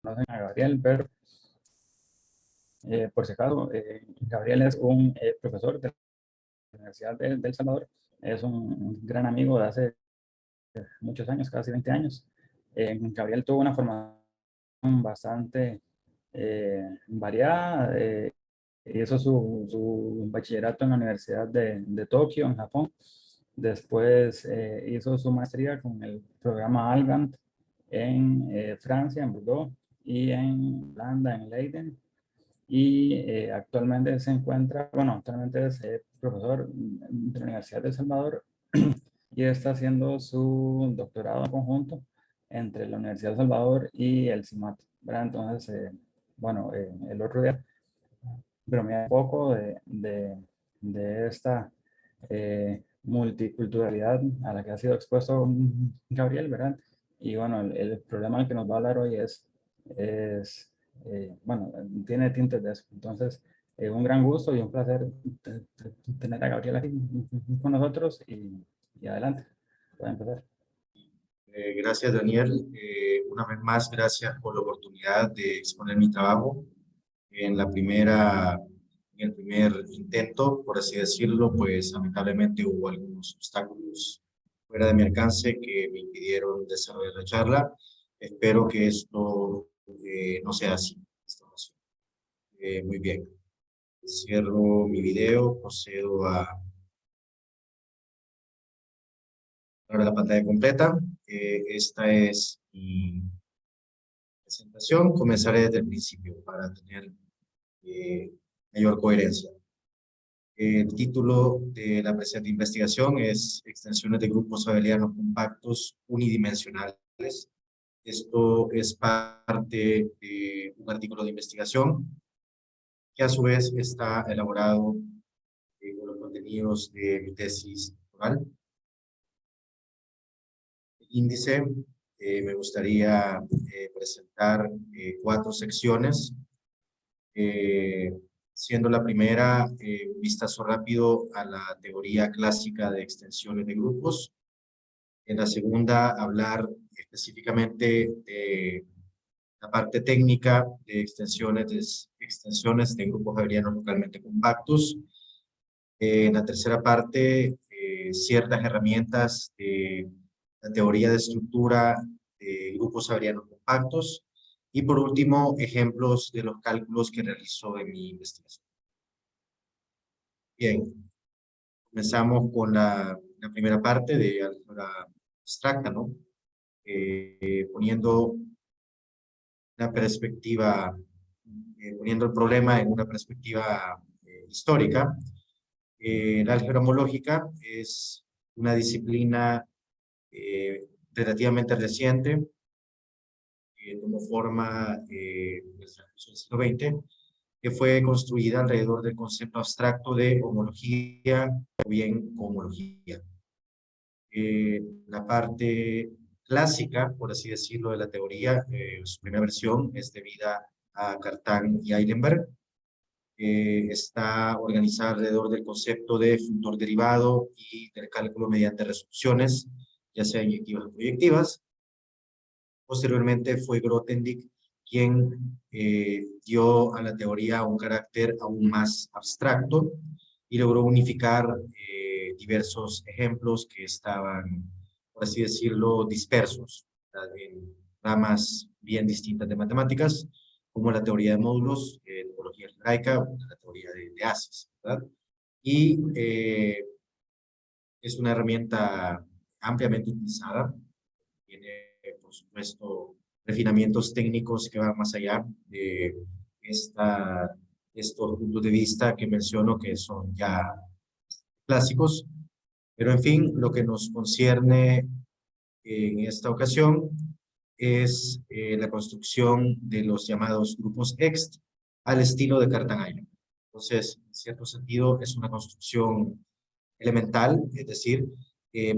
conocen a Gabriel, pero por si acaso, Gabriel es un profesor de la Universidad de El Salvador, es un gran amigo de hace muchos años, casi 20 años. Gabriel tuvo una formación bastante variada. Hizo su bachillerato en la Universidad de Tokio, en Japón. Después hizo su maestría con el programa Algant en Francia, en Bordeaux, y en Holanda, en Leiden. Y actualmente se encuentra, bueno, actualmente es profesor de la Universidad de El Salvador y está haciendo su doctorado en conjunto entre la Universidad de El Salvador y el CIMAT, ¿verdad? Entonces, bueno, el otro día bromeé un poco de esta multiculturalidad a la que ha sido expuesto Gabriel, ¿verdad? Y bueno, el problema del que nos va a hablar hoy es bueno, tiene tintes de eso. Entonces, un gran gusto y un placer tener a Gabriel aquí con nosotros y adelante, puede empezar. Gracias, Daniel. Una vez más, gracias por la oportunidad de exponer mi trabajo. En el primer intento, por así decirlo, pues lamentablemente hubo algunos obstáculos fuera de mi alcance que me impidieron desarrollar la charla. Espero que esto no sea así. Muy bien. Cierro mi video, procedo a ver la pantalla completa. Esta es mi presentación. Comenzaré desde el principio para tener eh, mayor coherencia. El título de la presente investigación es Extensiones de grupos abelianos compactos unidimensionales. Esto es parte de un artículo de investigación que a su vez está elaborado con los contenidos de mi tesis doctoral. El índice, me gustaría presentar 4 secciones. Siendo la primera un vistazo rápido a la teoría clásica de extensiones de grupos. En la segunda, hablar específicamente de la parte técnica de extensiones de grupos abelianos localmente compactos. En la tercera parte, ciertas herramientas de la teoría de estructura de grupos abelianos compactos. Y por último, ejemplos de los cálculos que realizó en mi investigación. Bien, comenzamos con la primera parte de álgebra abstracta, ¿no? Poniendo una perspectiva, poniendo el problema en una perspectiva histórica. La álgebra homológica es una disciplina relativamente reciente, tomó forma en el siglo XX, que fue construida alrededor del concepto abstracto de homología o bien cohomología. La parte clásica, por así decirlo, de la teoría, su primera versión es debida a Cartan y Eilenberg. Está organizada alrededor del concepto de funtor derivado y del cálculo mediante resoluciones, ya sea inyectivas o proyectivas. Posteriormente fue Grothendieck quien dio a la teoría un carácter aún más abstracto y logró unificar diversos ejemplos que estaban, por así decirlo, dispersos en ramas bien distintas de matemáticas, como la teoría de módulos, topología algebraica, la teoría de haces, ¿verdad? Y es una herramienta ampliamente utilizada. Tiene, por supuesto, refinamientos técnicos que van más allá de estos puntos de vista que menciono que son ya clásicos. Pero en fin, lo que nos concierne en esta ocasión es la construcción de los llamados grupos Ext al estilo de Cartan. Entonces, en cierto sentido, es una construcción elemental, es decir,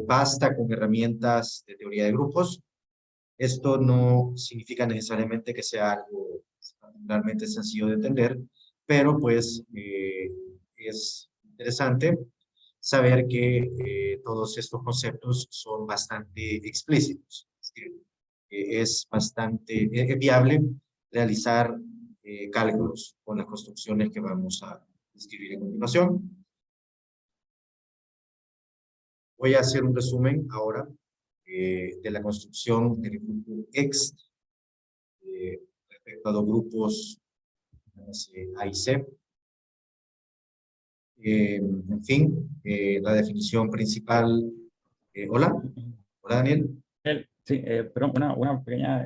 basta con herramientas de teoría de grupos. Esto no significa necesariamente que sea algo particularmente sencillo de entender, pero pues es interesante saber que todos estos conceptos son bastante explícitos. Es decir, es bastante viable realizar cálculos con las construcciones que vamos a describir a continuación. Voy a hacer un resumen ahora de la construcción del grupo X respecto a dos grupos A y C. En fin, la definición principal. Hola, hola Daniel. Sí, pero una pequeña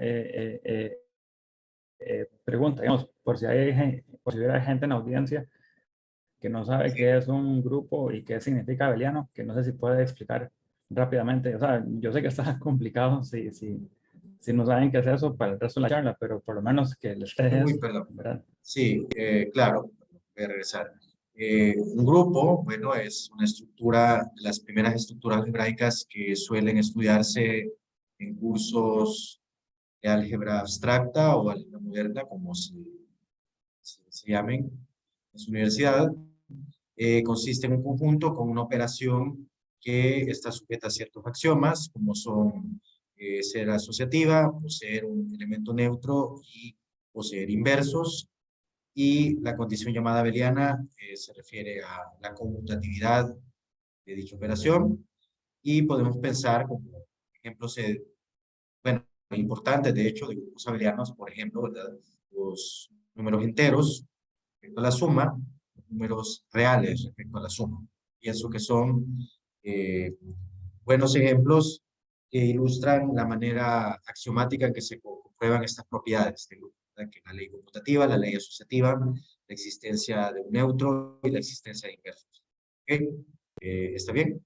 pregunta, digamos, por si hubiera gente en la audiencia que no sabe qué es un grupo y qué significa abeliano, que no sé si puede explicar rápidamente. O sea, yo sé que está complicado si no saben qué es eso para el resto de la charla, pero por lo menos que les esté Uy, eso, perdón. ¿verdad? Sí, claro, voy a regresar. Un grupo, bueno, es una estructura, las primeras estructuras algebraicas que suelen estudiarse en cursos de álgebra abstracta o álgebra moderna, como se llamen en su universidad. Consiste en un conjunto con una operación que está sujeta a ciertos axiomas, como son ser asociativa, poseer un elemento neutro y poseer inversos. Y la condición llamada abeliana se refiere a la conmutatividad de dicha operación. Y podemos pensar como ejemplos, bueno, importantes de hecho de grupos abelianos, por ejemplo, ¿verdad? Los números enteros respecto a la suma, los números reales respecto a la suma. Pienso que son buenos ejemplos que ilustran la manera axiomática en que se comprueban estas propiedades del grupo, ¿verdad? Que la ley conmutativa, la ley asociativa, la existencia de un neutro y la existencia de inversos. ¿Okay? ¿Está bien?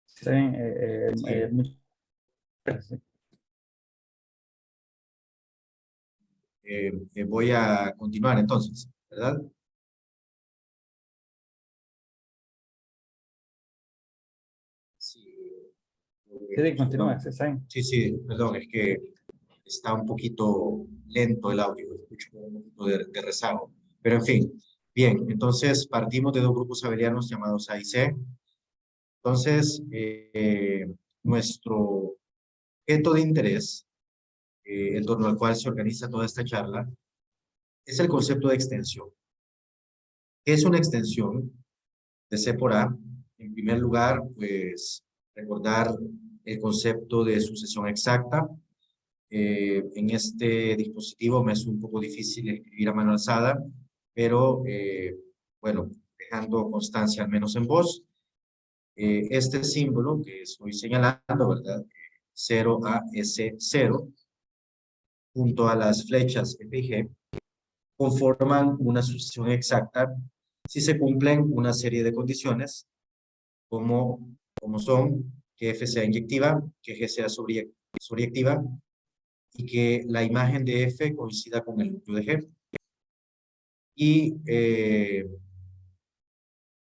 Sí, Sí. muchas gracias. Voy a continuar entonces, ¿verdad? Sí, Sí, sí, continúa, perdón. sí, sí. Sí, sí, perdón, es que está un poquito lento el audio, escucho un poquito de rezago. Pero en fin, bien, entonces partimos de dos grupos abelianos llamados A y C. Entonces, nuestro objeto de interés, en torno al cual se organiza toda esta charla, es el concepto de extensión. ¿Qué es una extensión de C por A? En primer lugar, pues recordar el concepto de sucesión exacta. En este dispositivo me es un poco difícil escribir a mano alzada, pero bueno, dejando constancia al menos en voz. Este símbolo que estoy señalando, ¿verdad? 0A, S, 0, junto a las flechas F y G, conforman una sucesión exacta si se cumplen una serie de condiciones, como son que F sea inyectiva, que G sea sobreyectiva, y que la imagen de F coincida con el núcleo de G. Y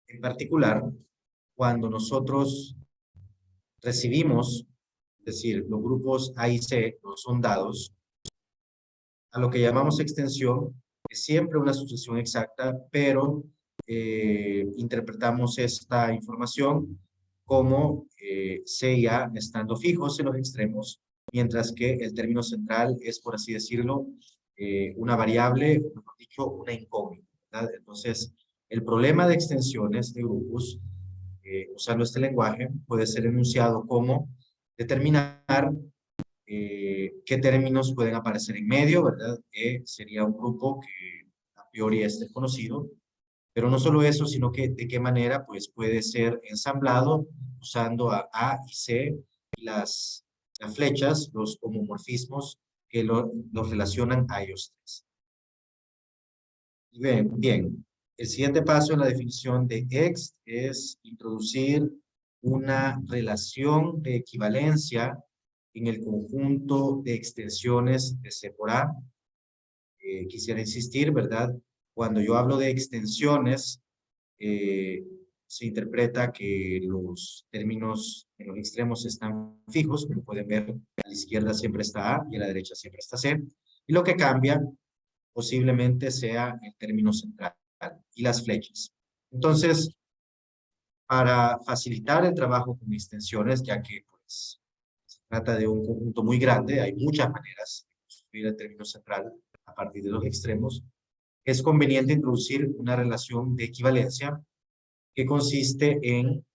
en particular, cuando nosotros recibimos, es decir, los grupos A y C no son dados, a lo que llamamos extensión, es siempre una sucesión exacta, pero interpretamos esta información como C y A estando fijos en los extremos, mientras que el término central es, por así decirlo, una variable, mejor dicho, una incógnita, ¿verdad? Entonces, el problema de extensiones de grupos, usando este lenguaje, puede ser enunciado como determinar qué términos pueden aparecer en medio, ¿verdad? Sería un grupo que a priori es desconocido, pero no solo eso, sino que de qué manera pues, puede ser ensamblado usando a y C y las flechas, los homomorfismos que los relacionan a ellos tres. Bien, el siguiente paso en la definición de X es introducir una relación de equivalencia en el conjunto de extensiones de C por A. Quisiera insistir, ¿verdad? Cuando yo hablo de extensiones, se interpreta que los términos en los extremos están fijos, como pueden ver, a la izquierda siempre está A y a la derecha siempre está C. Y lo que cambia posiblemente sea el término central y las flechas. Entonces, para facilitar el trabajo con extensiones, ya que pues, trata de un conjunto muy grande, hay muchas maneras de construir el término central a partir de los extremos. Es conveniente introducir una relación de equivalencia que consiste en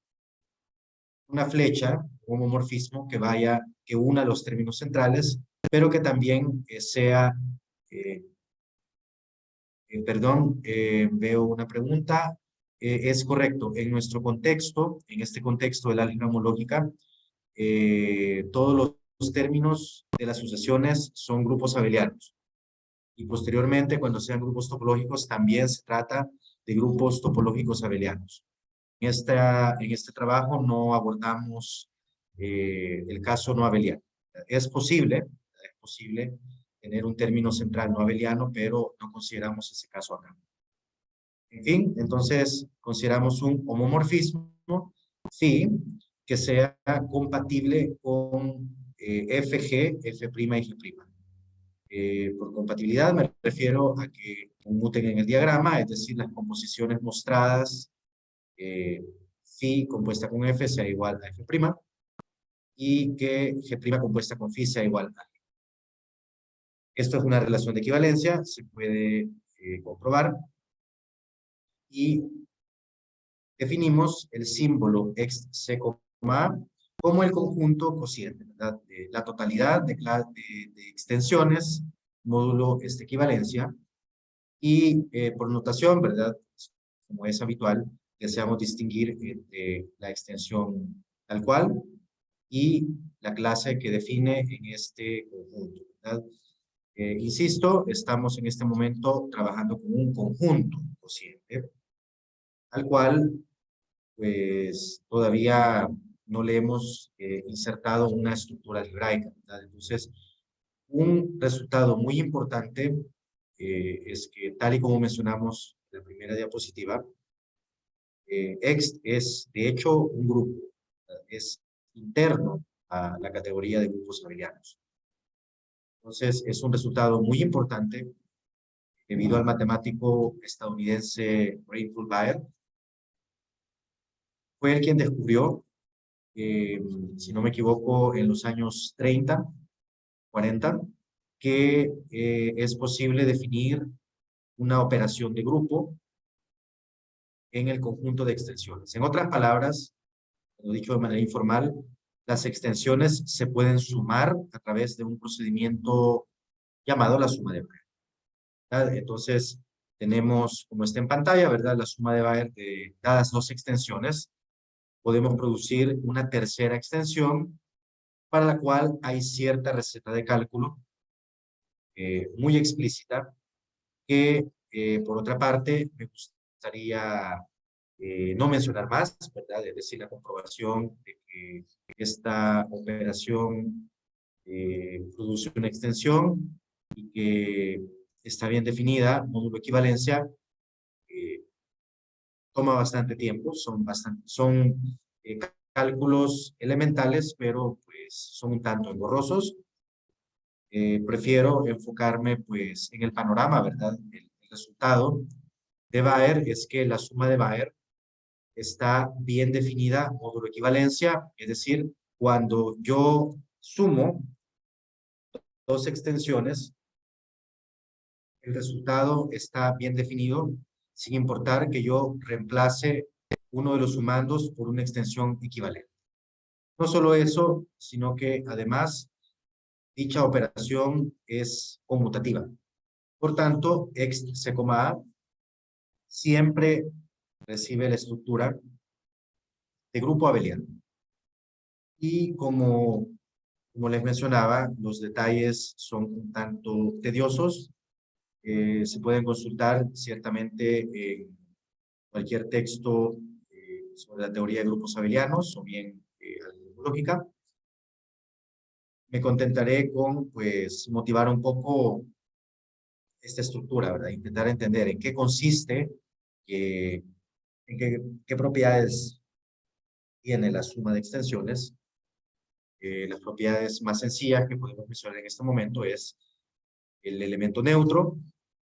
una flecha, un homomorfismo que una los términos centrales, pero que también sea, veo una pregunta, es correcto, en nuestro contexto, en este contexto de la álgebra homológica, todos los términos de las sucesiones son grupos abelianos. Y posteriormente, cuando sean grupos topológicos, también se trata de grupos topológicos abelianos. En este trabajo no abordamos el caso no abeliano. Es posible tener un término central no abeliano, pero no consideramos ese caso acá. En fin, entonces consideramos un homomorfismo, sí, que sea compatible con FG, F' y G'. Por compatibilidad me refiero a que conmuten en el diagrama, es decir, las composiciones mostradas, phi compuesta con F sea igual a F', y que G' compuesta con phi sea igual a G. Esto es una relación de equivalencia, se puede comprobar, y definimos el símbolo x c, a como el conjunto cociente, ¿verdad? De la totalidad de extensiones, módulo equivalencia, y por notación, ¿verdad? Como es habitual, deseamos distinguir entre la extensión tal cual y la clase que define en este conjunto, ¿verdad? Insisto, estamos en este momento trabajando con un conjunto cociente, al cual pues todavía no le hemos insertado una estructura algebraica, ¿verdad? Entonces, un resultado muy importante es que, tal y como mencionamos en la primera diapositiva, X es de hecho un grupo, ¿verdad? Es interno a la categoría de grupos abelianos. Entonces, es un resultado muy importante debido al matemático estadounidense Reinhold Baer. Fue él quien descubrió, si no me equivoco, en los años 30, 40, que es posible definir una operación de grupo en el conjunto de extensiones. En otras palabras, lo dicho de manera informal, las extensiones se pueden sumar a través de un procedimiento llamado la suma de Baer, ¿verdad? Entonces, tenemos, como está en pantalla, ¿verdad? La suma de Baer de dadas dos extensiones. Podemos producir una tercera extensión para la cual hay cierta receta de cálculo muy explícita que, por otra parte, me gustaría no mencionar más, ¿verdad? Es decir, la comprobación de que esta operación produce una extensión y que está bien definida, módulo equivalencia, toma bastante tiempo, son cálculos elementales, pero pues son un tanto engorrosos. Prefiero enfocarme pues en el panorama, ¿verdad? El resultado de Baer es que la suma de Baer está bien definida, módulo equivalencia, es decir, cuando yo sumo dos extensiones, el resultado está bien definido, sin importar que yo reemplace uno de los sumandos por una extensión equivalente. No solo eso, sino que además dicha operación es conmutativa. Por tanto, x c, a siempre recibe la estructura de grupo abeliano. Y como les mencionaba, los detalles son un tanto tediosos. Se pueden consultar ciertamente en cualquier texto sobre la teoría de grupos abelianos o bien lógica. Me contentaré con pues motivar un poco esta estructura, ¿verdad? Intentar entender en qué consiste, en qué propiedades tiene la suma de extensiones. Las propiedades más sencillas que podemos mencionar en este momento es el elemento neutro.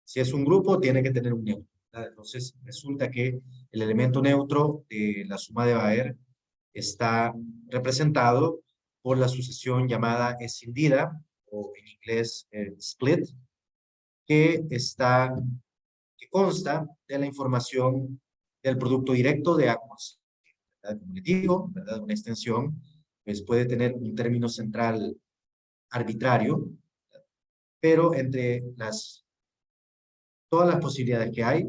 Si es un grupo, tiene que tener un neutro, ¿verdad? Entonces, resulta que el elemento neutro de la suma de Baer está representado por la sucesión llamada escindida, o en inglés split, que consta de la información del producto directo de A con C, ¿verdad? Como les digo, ¿verdad? Una extensión pues, puede tener un término central arbitrario, pero entre todas las posibilidades que hay,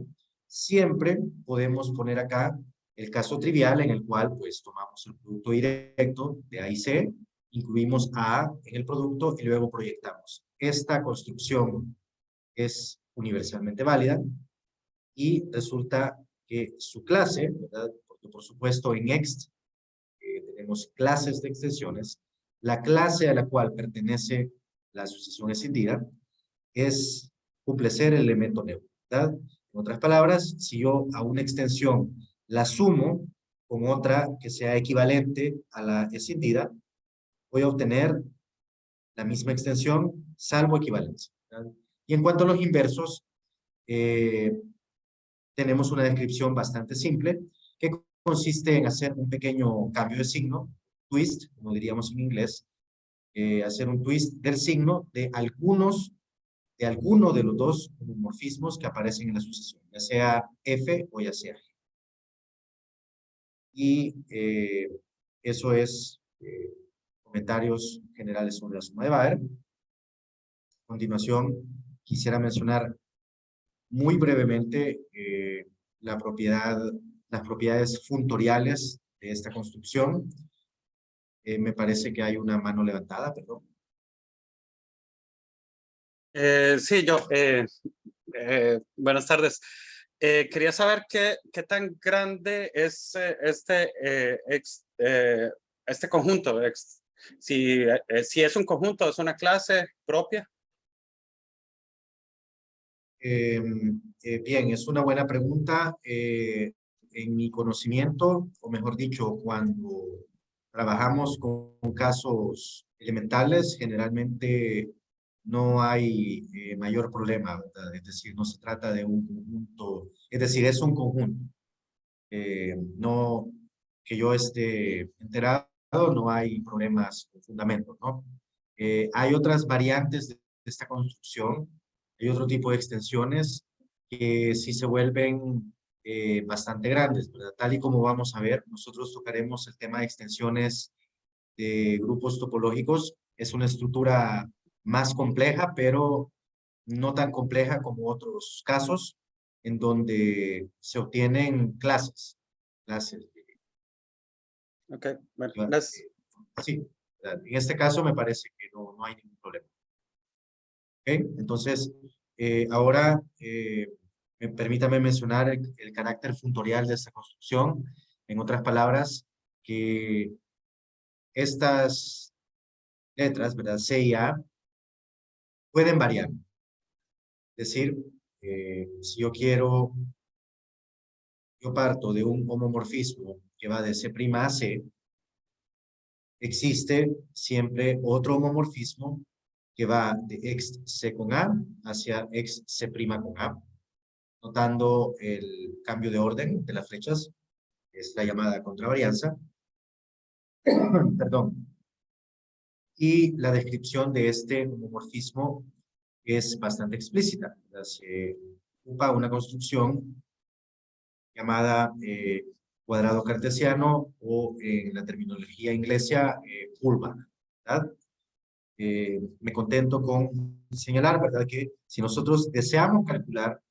siempre podemos poner acá el caso trivial en el cual pues tomamos el producto directo de A y C, incluimos A en el producto y luego proyectamos. Esta construcción es universalmente válida y resulta que su clase, ¿verdad? Porque por supuesto en Ext tenemos clases de extensiones, la clase a la cual pertenece la sucesión escindida cumple ser el elemento neutro, ¿verdad? En otras palabras, si yo a una extensión la sumo con otra que sea equivalente a la escindida, voy a obtener la misma extensión, salvo equivalencia, ¿verdad? Y en cuanto a los inversos, tenemos una descripción bastante simple que consiste en hacer un pequeño cambio de signo, twist, como diríamos en inglés, hacer un twist del signo de alguno de los dos homomorfismos que aparecen en la sucesión, ya sea F o ya sea G. Y eso es comentarios generales sobre la suma de Baer. A continuación, quisiera mencionar muy brevemente las propiedades funtoriales de esta construcción. Me parece que hay una mano levantada, perdón. Sí, buenas tardes. Quería saber qué tan grande es este conjunto. Si es un conjunto, es una clase propia. Bien, es una buena pregunta. En mi conocimiento, o mejor dicho, cuando trabajamos con casos elementales, generalmente no hay mayor problema, ¿verdad? Es decir, no se trata de un conjunto, es decir, es un conjunto. No que yo esté enterado, no hay problemas con fundamentos, ¿no? Hay otras variantes de esta construcción, hay otro tipo de extensiones que sí se vuelven bastante grandes, ¿verdad? Tal y como vamos a ver, nosotros tocaremos el tema de extensiones de grupos topológicos. Es una estructura más compleja, pero no tan compleja como otros casos en donde se obtienen clases. Ok, bueno, gracias. Sí, en este caso me parece que no hay ningún problema. Okay, entonces, ahora permítame mencionar el carácter funtorial de esta construcción. En otras palabras, que estas letras, ¿verdad? C y A, pueden variar. Es decir, si yo parto de un homomorfismo que va de C' a C, existe siempre otro homomorfismo que va de ex C con A hacia ex C' con A, notando el cambio de orden de las flechas, es la llamada contravarianza. Perdón. Y la descripción de este homomorfismo es bastante explícita. Se ocupa una construcción llamada cuadrado cartesiano o en la terminología inglesa pullback, ¿verdad? Me contento con señalar, ¿verdad? Que si nosotros deseamos calcular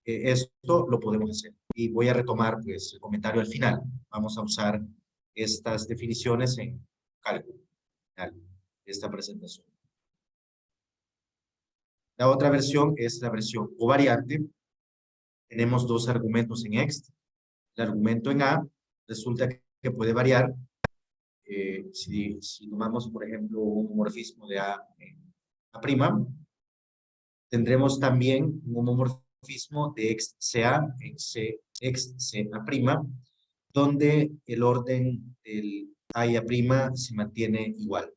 esto, lo podemos hacer. Y voy a retomar, pues, el comentario al final. Vamos a usar estas definiciones en cálculo final de esta presentación. La otra versión es la versión covariante. Tenemos dos argumentos en Ext. El argumento en A resulta que puede variar. Si tomamos, por ejemplo, un homomorfismo de A en A', tendremos también un homomorfismo de XCA en XCA', donde el orden del A y A' se mantiene igual.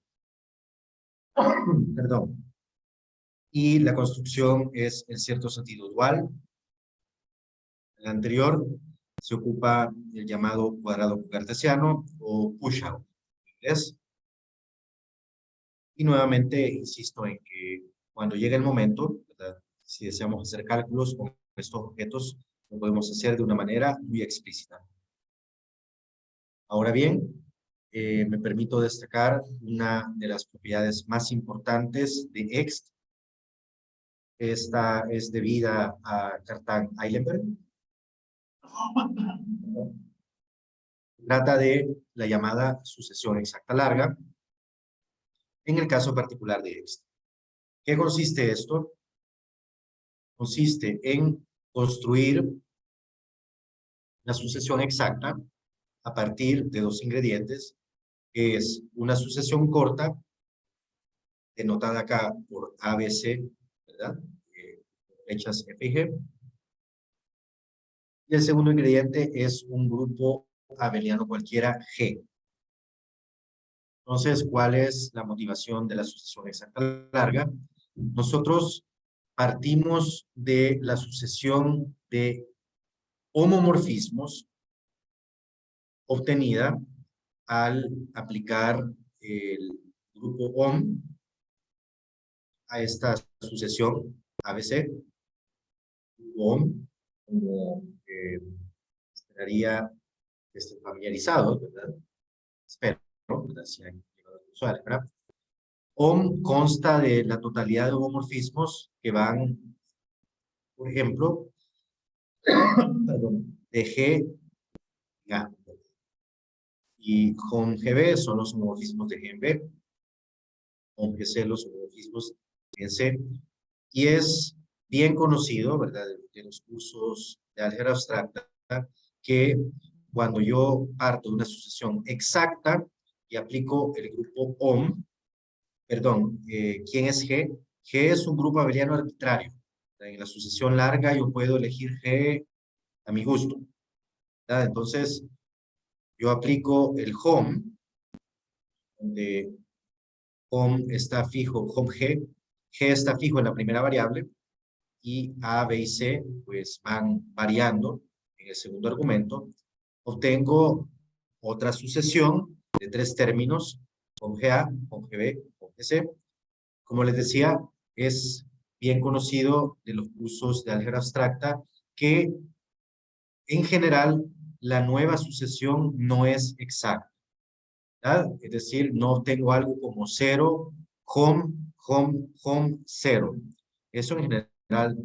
Perdón. Y la construcción es en cierto sentido dual. En la anterior se ocupa el llamado cuadrado cartesiano o push-out en inglés. Y nuevamente insisto en que cuando llegue el momento, ¿verdad? Si deseamos hacer cálculos con estos objetos, lo podemos hacer de una manera muy explícita. Ahora bien, me permito destacar una de las propiedades más importantes de ext. Esta es debida a Cartan-Eilenberg. Trata de la llamada sucesión exacta larga, en el caso particular de ext. ¿Qué consiste esto? Consiste en construir la sucesión exacta a partir de dos ingredientes, que es una sucesión corta, denotada acá por ABC, ¿verdad? Flechas F y G. Y el segundo ingrediente es un grupo abeliano cualquiera G. Entonces, ¿cuál es la motivación de la sucesión exacta larga? Nosotros partimos de la sucesión de homomorfismos obtenida al aplicar el grupo OM a esta sucesión ABC. OM, como esperaría que estén familiarizados, ¿verdad? Espero, ¿verdad? Si han llegado al curso de álgebra. OM consta de la totalidad de homomorfismos que van, por ejemplo, perdón, de G a G. Y HOM GB son los homomorfismos de G en B. HOM GC los homomorfismos en C. Y es bien conocido, ¿verdad?, de los cursos de álgebra abstracta, que cuando yo parto de una sucesión exacta y aplico el grupo OM, perdón, ¿quién es G? G es un grupo abeliano arbitrario. En la sucesión larga yo puedo elegir G a mi gusto, ¿verdad? Entonces, yo aplico el HOM, donde HOM está fijo, HOM G está fijo en la primera variable, y A, B y C pues van variando en el segundo argumento. Obtengo otra sucesión de tres términos, HOM GA, HOM GB, HOM GC. Como les decía, es bien conocido de los cursos de álgebra abstracta que en general la nueva sucesión no es exacta, ¿verdad? Es decir, no obtengo algo como 0, HOM, HOM, HOM, 0. Eso en general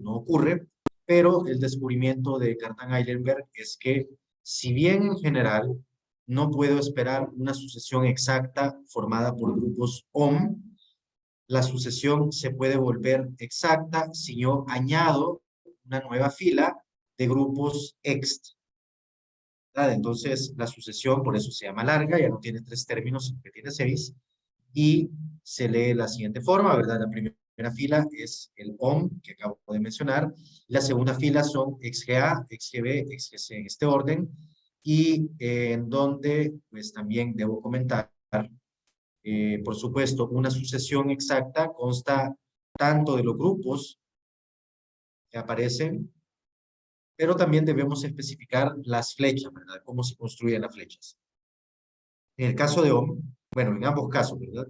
no ocurre, pero el descubrimiento de Cartan-Eilenberg es que, si bien en general no puedo esperar una sucesión exacta formada por grupos OM, la sucesión se puede volver exacta si yo añado una nueva fila de grupos ext. ¿Verdad? Entonces, la sucesión, por eso se llama larga, ya no tiene tres términos, que tiene 6, y se lee de la siguiente forma, ¿verdad? La primera fila es el OM, que acabo de mencionar. La segunda fila son XGA, XGB, XGC en este orden, y en donde, pues también debo comentar, por supuesto, una sucesión exacta consta tanto de los grupos que aparecen, pero también debemos especificar las flechas, ¿verdad? Cómo se construyen las flechas. En el caso de OM, bueno, en ambos casos, ¿verdad?,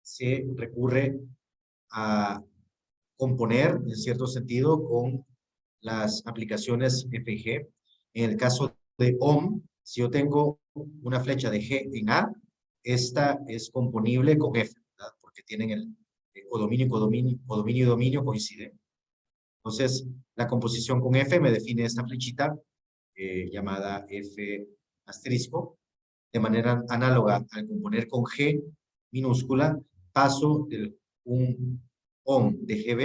se recurre a componer, en cierto sentido, con las aplicaciones F y G. En el caso de OM, si yo tengo una flecha de G en A, esta es componible con F, ¿verdad? Porque tienen el codominio y dominio coinciden. Entonces, la composición con F me define esta flechita llamada F asterisco. De manera análoga al componer con G minúscula, paso de un OM de GB,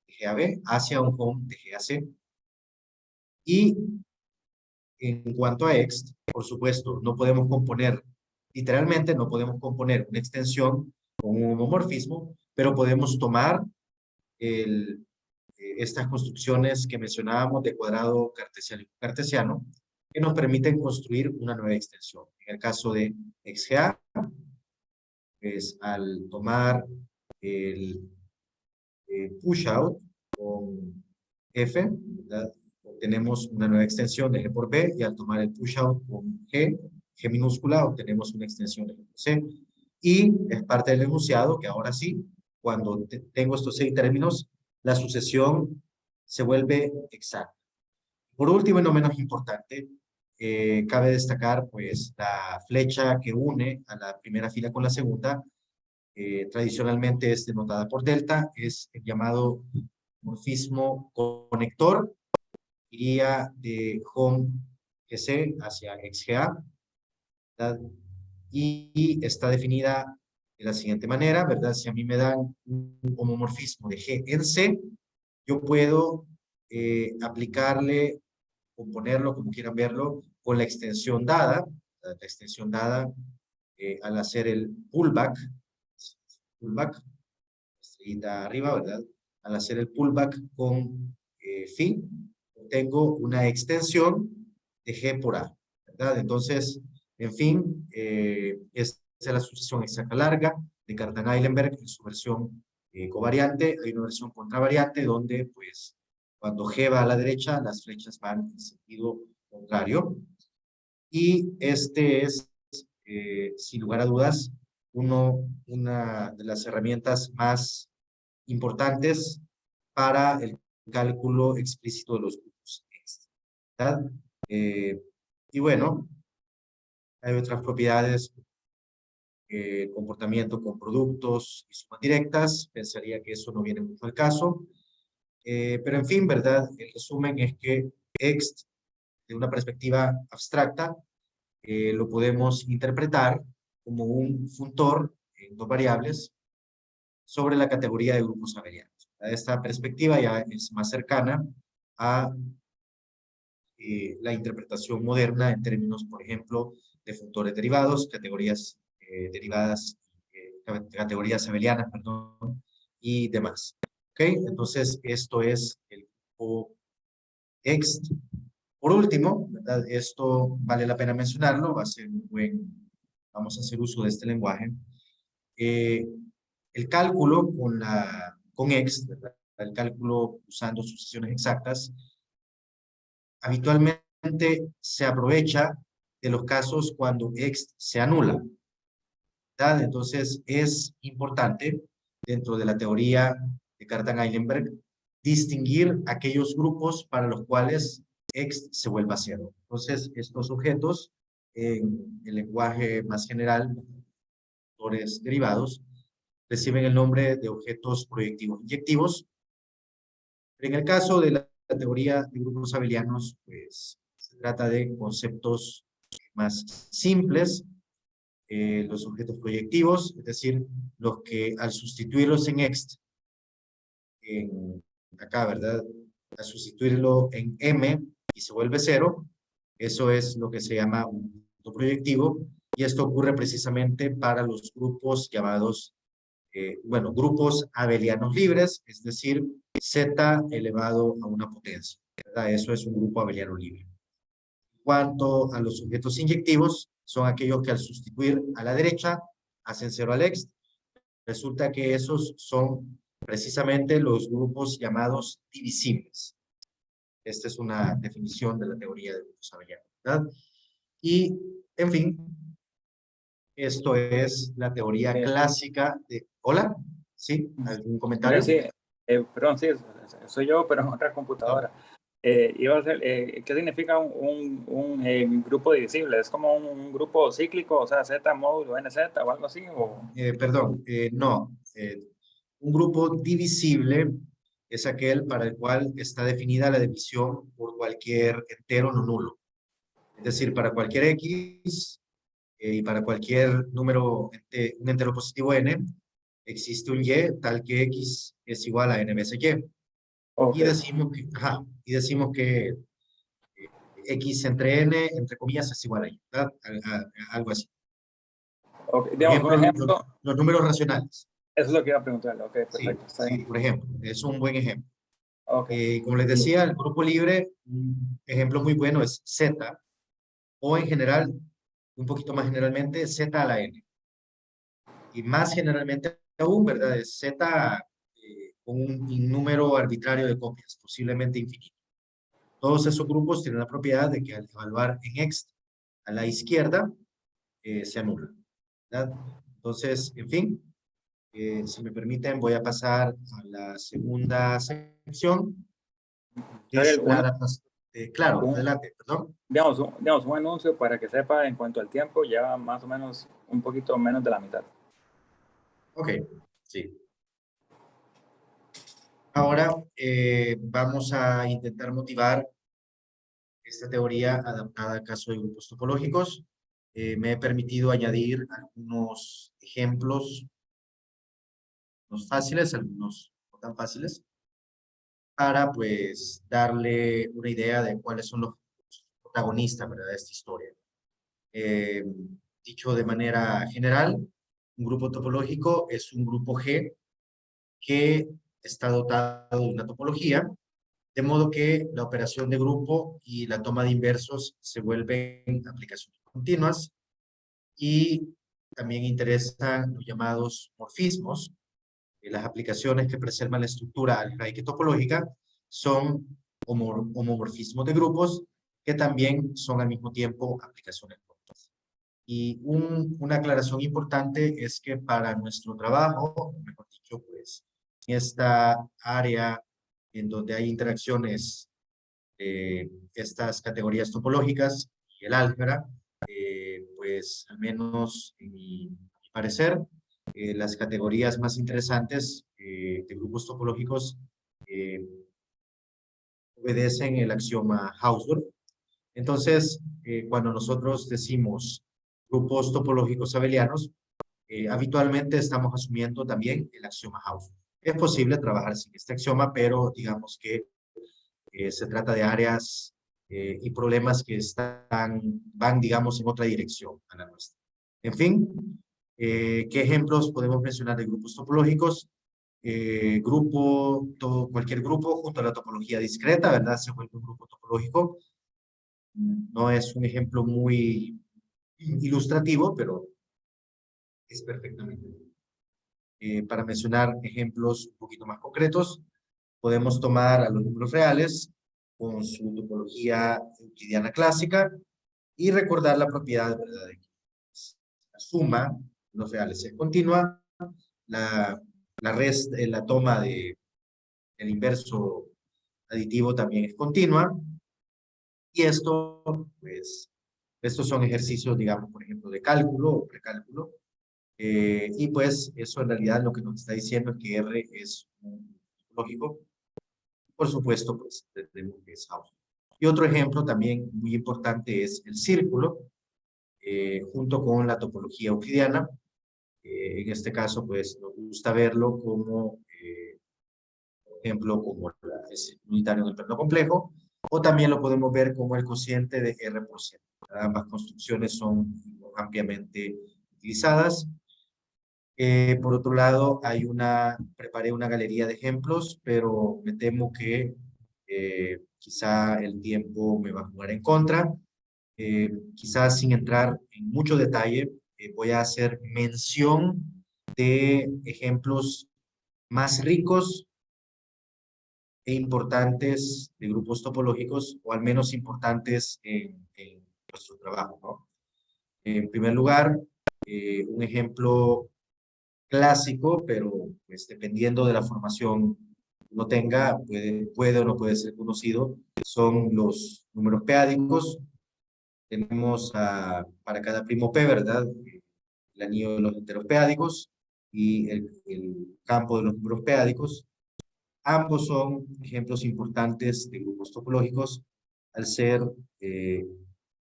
de GAB, hacia un OM de GAC. Y en cuanto a ext, por supuesto, no podemos componer, literalmente no podemos componer una extensión con un homomorfismo, pero podemos tomar estas construcciones que mencionábamos de cuadrado cartesiano, que nos permiten construir una nueva extensión. En el caso de XGA, es al tomar el push out con F, ¿verdad?, obtenemos una nueva extensión de G por B, y al tomar el push out con G minúscula, obtenemos una extensión de G por C. Y es parte del enunciado que ahora sí, cuando tengo estos 6 términos, la sucesión se vuelve exacta. Por último y no menos importante, cabe destacar pues la flecha que une a la primera fila con la segunda. Tradicionalmente es denotada por delta, es el llamado morfismo conector, iría de home GC hacia XGA, ¿verdad? Y está definida de la siguiente manera, ¿verdad? Si a mí me dan un homomorfismo de G en C, yo puedo aplicarle o ponerlo, como quieran verlo, con la extensión dada, la extensión dada al hacer el pullback, estrellita arriba, ¿verdad? Al hacer el pullback con fin, tengo una extensión de G por A, ¿verdad? Entonces, en fin, esta es la sucesión exacta larga de Cartan-Eilenberg en su versión covariante. Hay una versión contravariante donde, pues, cuando G va a la derecha, las flechas van en sentido contrario. Y este es, sin lugar a dudas, una de las herramientas más importantes para el cálculo explícito de los grupos, ¿verdad? Y bueno, hay otras propiedades, comportamiento con productos y sumas directas, pensaría que eso no viene mucho al caso, pero en fin, ¿verdad? El resumen es que Ext, de una perspectiva abstracta, lo podemos interpretar como un funtor en 2 variables sobre la categoría de grupos abelianos. Esta perspectiva ya es más cercana a la interpretación moderna en términos, por ejemplo, de funtores derivados, categorías derivadas, categorías abelianas, perdón, y demás. ¿Ok? Entonces, esto es el grupo Ext. Por último, ¿verdad? Esto vale la pena mencionarlo, vamos a hacer uso de este lenguaje. El cálculo con Ext, ¿verdad? El cálculo usando sucesiones exactas, habitualmente se aprovecha de los casos cuando Ext se anula, ¿verdad? Entonces es importante dentro de la teoría de Cartan-Eilenberg distinguir aquellos grupos para los cuales Ext se vuelva cero. Entonces estos objetos en el lenguaje más general, vectores derivados, reciben el nombre de objetos proyectivos inyectivos. En el caso de la teoría de grupos abelianos, pues se trata de conceptos más simples, los objetos proyectivos, es decir, los que al sustituirlos en Ext, acá, ¿verdad? Al sustituirlo en M y se vuelve cero, eso es lo que se llama un objeto proyectivo, y esto ocurre precisamente para los grupos llamados, bueno, grupos abelianos libres, es decir, Z elevado a una potencia, ¿verdad? Eso es un grupo abeliano libre. En cuanto a los sujetos inyectivos, son aquellos que al sustituir a la derecha hacen cero al Ext. Resulta que esos son precisamente los grupos llamados divisibles. Esta es una definición de la teoría de grupos abelianos, ¿verdad? Y, en fin, esto es la teoría clásica de... ¿Hola? ¿Sí? ¿Algún comentario? Sí, perdón, sí, soy yo, pero en otra computadora. Iba a ser, ¿qué significa un grupo divisible? ¿Es como un grupo cíclico, o sea, Z módulo NZ o algo así? Perdón, no. Un grupo divisible es aquel para el cual está definida la división por cualquier entero no nulo. Es decir, para cualquier X y para cualquier número, un entero positivo N, existe un Y tal que X es igual a N veces Y. Okay. Y decimos que X entre N, entre comillas, es igual a Y, ¿verdad? Algo así. Okay. Por ejemplo, un ejemplo, los números racionales. eso es lo que iba a preguntarle. Ok, perfecto. Sí, por ejemplo, es un buen ejemplo. Okay. Como les decía, el grupo libre, un ejemplo muy bueno es Z, o en general, un poquito más generalmente, Z a la N. Y más generalmente aún, ¿verdad? Es Z con un número arbitrario de copias, posiblemente infinito. Todos esos grupos tienen la propiedad de que al evaluar en Ext a la izquierda, se anulan, ¿verdad? Entonces, en fin, si me permiten, voy a pasar a la segunda sección, que es Gabriel, la adaptación. Claro, un- adelante, perdón. digamos, un anuncio para que sepa en cuanto al tiempo, lleva más o menos un poquito menos de la mitad. Ok, sí. Ahora vamos a intentar motivar esta teoría adaptada al caso de grupos topológicos. Me he permitido añadir algunos ejemplos, algunos fáciles, algunos no tan fáciles, para pues darle una idea de cuáles son los protagonistas, ¿verdad?, de esta historia. Eh, Dicho de manera general, un grupo topológico es un grupo G que está dotado de una topología, de modo que la operación de grupo y la toma de inversos se vuelven aplicaciones continuas, y también interesan los llamados morfismos. Las aplicaciones que preservan la estructura algebraica y topológica son homomorfismos de grupos, que también son al mismo tiempo aplicaciones continuas. Y una aclaración importante es que para nuestro trabajo, mejor dicho, pues, en esta área en donde hay interacciones de estas categorías topológicas y el álgebra, pues al menos en mi parecer, las categorías más interesantes de grupos topológicos eh, obedecen el axioma Hausdorff. Entonces, cuando nosotros decimos grupos topológicos abelianos, habitualmente estamos asumiendo también el axioma Hausdorff. Es posible trabajar sin este axioma, pero digamos que se trata de áreas y problemas que van, digamos, en otra dirección a la nuestra. En fin, ¿qué ejemplos podemos mencionar de grupos topológicos? Cualquier grupo junto a la topología discreta, ¿verdad?, se vuelve un grupo topológico. No es un ejemplo muy ilustrativo, pero es perfectamente. Para mencionar ejemplos un poquito más concretos, podemos tomar a los números reales con su topología euclidiana clásica y recordar la propiedad, ¿verdad?, de que la suma de los reales es continua, la toma del inverso aditivo también es continua, y esto, pues, estos son ejercicios, digamos, por ejemplo, de cálculo o precálculo, y pues eso en realidad lo que nos está diciendo es que R es un lógico. Por supuesto, pues tenemos que es Hausdorff. Y otro ejemplo también muy importante es el círculo, junto con la topología euclidiana. En este caso, pues nos gusta verlo como, por ejemplo, como es unitario del plano complejo, o también lo podemos ver como el cociente de R por C. Ambas construcciones son ampliamente utilizadas. Por otro lado, preparé una galería de ejemplos, pero me temo que quizá el tiempo me va a jugar en contra. Quizás sin entrar en mucho detalle, voy a hacer mención de ejemplos más ricos e importantes de grupos topológicos, o al menos importantes en nuestro trabajo, ¿no? En primer lugar, un ejemplo clásico, pero pues, dependiendo de la formación que uno tenga, puede o no puede ser conocido, son los números p-ádicos. Tenemos para cada primo p, ¿verdad?, el anillo de los enteros p-ádicos y el campo de los números p-ádicos. Ambos son ejemplos importantes de grupos topológicos al ser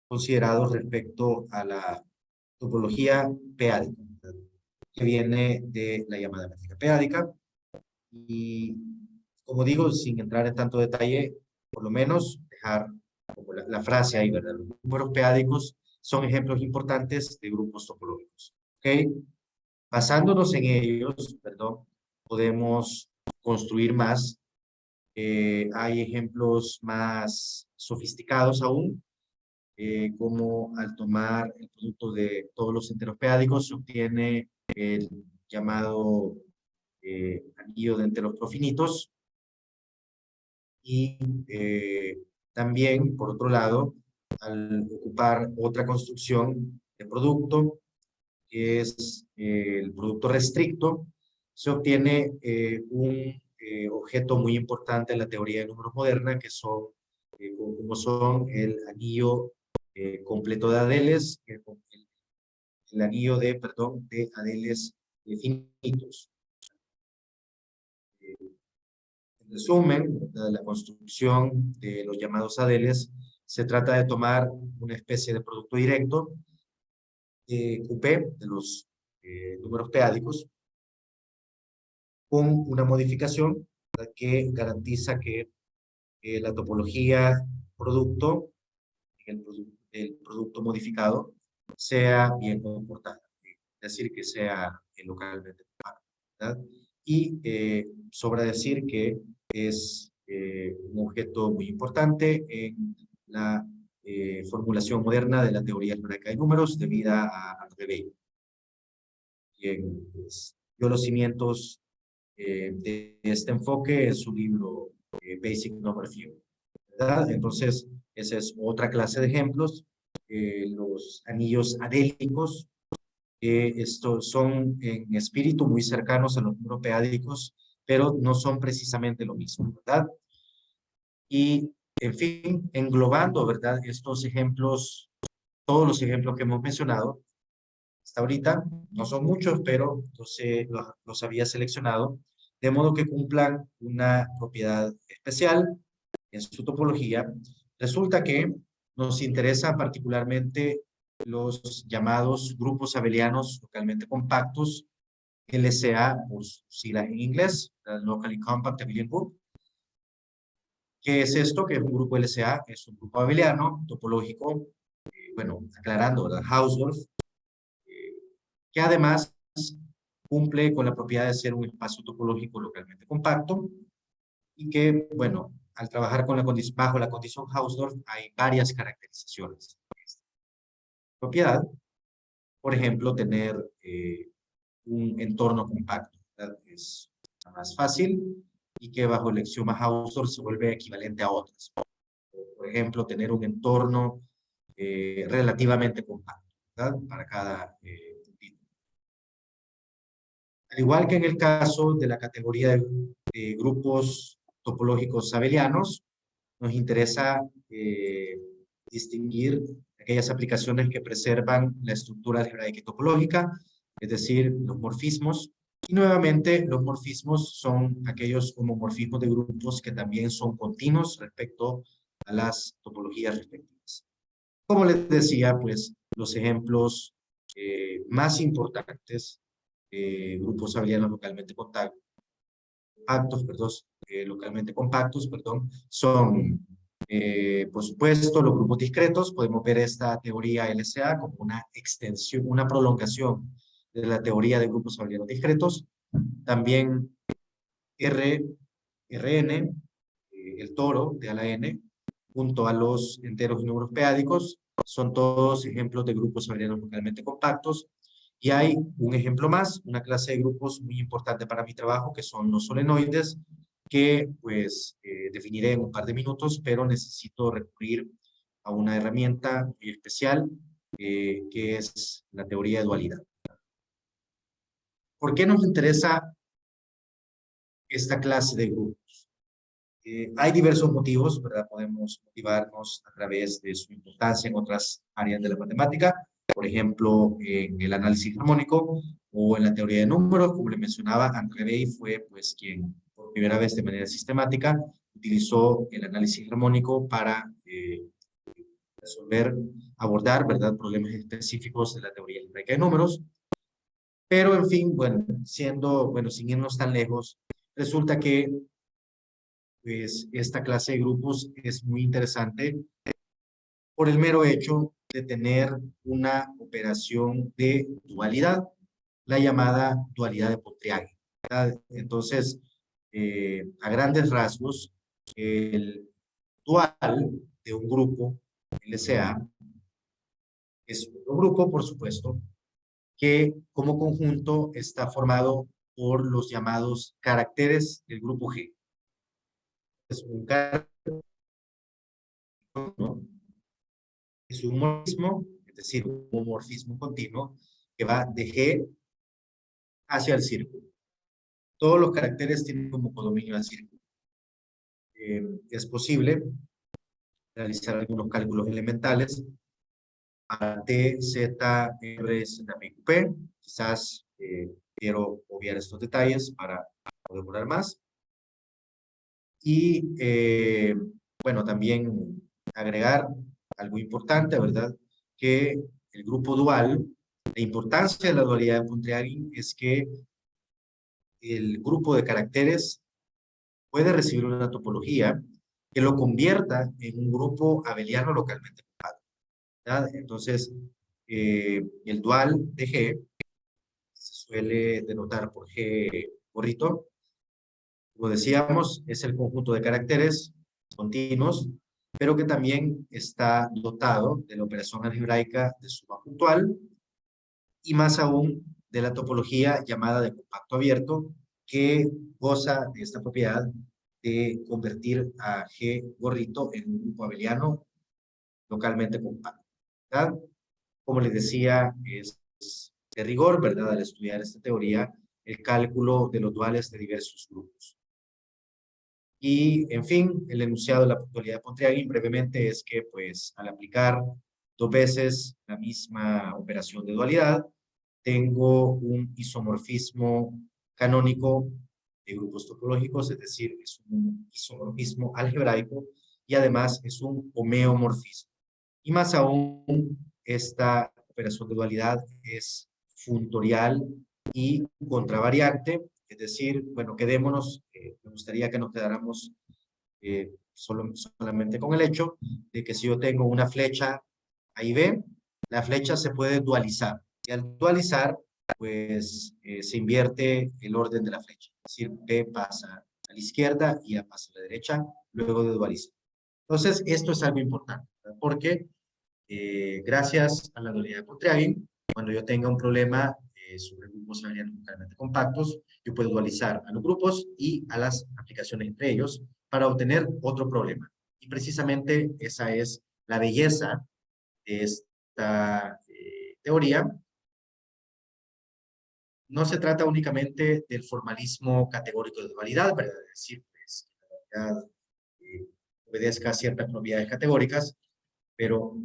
considerados respecto a la topología p-ádica, que viene de la llamada métrica p-ádica. Y como digo, sin entrar en tanto detalle, por lo menos dejar como la frase ahí, ¿verdad? Los números p-ádicos son ejemplos importantes de grupos topológicos. ¿Ok? Basándonos en ellos, perdón, podemos construir más. Hay ejemplos más sofisticados aún, como al tomar el producto de todos los enteros p-ádicos se obtiene el llamado anillo de enteros profinitos. Y también, por otro lado, al ocupar otra construcción de producto, que es el producto restricto, se obtiene un objeto muy importante en la teoría de números moderna, que son, como son el anillo completo de Adeles, el anillo de, perdón, de Adeles finitos. En resumen, la construcción de los llamados Adeles se trata de tomar una especie de producto directo QP de los números p-ádicos con una modificación que garantiza que la topología producto, el producto modificado, sea bien comportada, es decir, que sea localmente compacto, ¿verdad? Y sobra decir que es un objeto muy importante en la formulación moderna de la teoría algebraica de números debida a André. Bien, pues, dio los cimientos de este enfoque en su libro Basic Number Theory, ¿verdad? Entonces, esa es otra clase de ejemplos. Los anillos adélicos, estos son en espíritu muy cercanos a los números p-ádicos, pero no son precisamente lo mismo, ¿verdad? Y, en fin, englobando, ¿verdad? Estos ejemplos, todos los ejemplos que hemos mencionado, hasta ahorita, no son muchos, pero los había seleccionado, de modo que cumplan una propiedad especial en su topología. Resulta que nos interesa particularmente los llamados grupos abelianos localmente compactos, LCA, por sus siglas en inglés, Locally Compact Abelian Group. ¿Qué es esto? Que es un grupo LCA, es un grupo abeliano topológico, bueno, aclarando, ¿verdad? Hausdorff, que además cumple con la propiedad de ser un espacio topológico localmente compacto y que, bueno, al trabajar con bajo la condición Hausdorff hay varias caracterizaciones de esta propiedad. Por ejemplo, tener un entorno compacto, ¿verdad? Es más fácil y que bajo el axioma Hausdorff se vuelve equivalente a otras. Por ejemplo, tener un entorno relativamente compacto, ¿verdad? Para cada puntito. Al igual que en el caso de la categoría de grupos topológicos abelianos, nos interesa distinguir aquellas aplicaciones que preservan la estructura algebraica y topológica, es decir, los morfismos. Y nuevamente, los morfismos son aquellos homomorfismos de grupos que también son continuos respecto a las topologías respectivas. Como les decía, pues, los ejemplos más importantes grupos abelianos localmente compactos, son, por supuesto, los grupos discretos. Podemos ver esta teoría LCA como una extensión, una prolongación de la teoría de grupos abelianos discretos. También Rn, el toro de a la n, junto a los enteros y números p-ádicos, son todos ejemplos de grupos abelianos localmente compactos. Y hay un ejemplo más, una clase de grupos muy importante para mi trabajo, que son los solenoides, que pues definiré en un par de minutos, pero necesito recurrir a una herramienta muy especial, que es la teoría de dualidad. ¿Por qué nos interesa esta clase de grupos? Hay diversos motivos, ¿verdad? Podemos motivarnos a través de su importancia en otras áreas de la matemática, por ejemplo, en el análisis armónico o en la teoría de números. Como le mencionaba, André Bey fue pues quien por primera vez de manera sistemática utilizó el análisis armónico para abordar, ¿verdad?, problemas específicos de la teoría algebraica de números. Pero, en fin, bueno, sin irnos tan lejos, resulta que pues esta clase de grupos es muy interesante por el mero hecho de tener una operación de dualidad, la llamada dualidad de Pontryagin, ¿verdad? Entonces, a grandes rasgos, el dual de un grupo LCA es un grupo, por supuesto, que como conjunto está formado por los llamados caracteres del grupo G. Es un carácter, ¿no? Es un morfismo, es decir, un morfismo continuo, que va de G hacia el círculo. Todos los caracteres tienen como codominio al círculo. Es posible realizar algunos cálculos elementales para T, Z, R, Z, P, Q, P. Quizás quiero obviar estos detalles para no demorar más. Y bueno, también agregar algo importante, ¿verdad? Que el grupo dual, la importancia de la dualidad de Pontryagin es que el grupo de caracteres puede recibir una topología que lo convierta en un grupo abeliano localmente compacto, ¿verdad? Entonces, el dual de G se suele denotar por G gorrito. Como decíamos, es el conjunto de caracteres continuos, pero que también está dotado de la operación algebraica de suma puntual y más aún de la topología llamada de compacto abierto, que goza de esta propiedad de convertir a G gorrito en un grupo abeliano localmente compacto, ¿verdad? Como les decía, es de rigor, ¿verdad? Al estudiar esta teoría, el cálculo de los duales de diversos grupos. Y, en fin, el enunciado de la puntualidad de Pontryagin brevemente es que, pues, al aplicar 2 veces la misma operación de dualidad, tengo un isomorfismo canónico de grupos topológicos, es decir, es un isomorfismo algebraico y además es un homeomorfismo. Y más aún, esta operación de dualidad es funtorial y contravariante, es decir, bueno, quedémonos, me gustaría que nos quedáramos solamente con el hecho de que si yo tengo una flecha A y B, la flecha se puede dualizar. Y al dualizar, pues se invierte el orden de la flecha. Es decir, B pasa a la izquierda y A pasa a la derecha, luego de dualizar. Entonces, esto es algo importante, ¿verdad? Porque gracias a la dualidad de Pontryagin, cuando yo tenga un problema sobre grupos abelianos localmente compactos, yo puedo dualizar a los grupos y a las aplicaciones entre ellos para obtener otro problema. Y precisamente esa es la belleza de esta teoría. No se trata únicamente del formalismo categórico de dualidad, ¿verdad? Es decir, pues, que la dualidad obedezca a ciertas propiedades categóricas, pero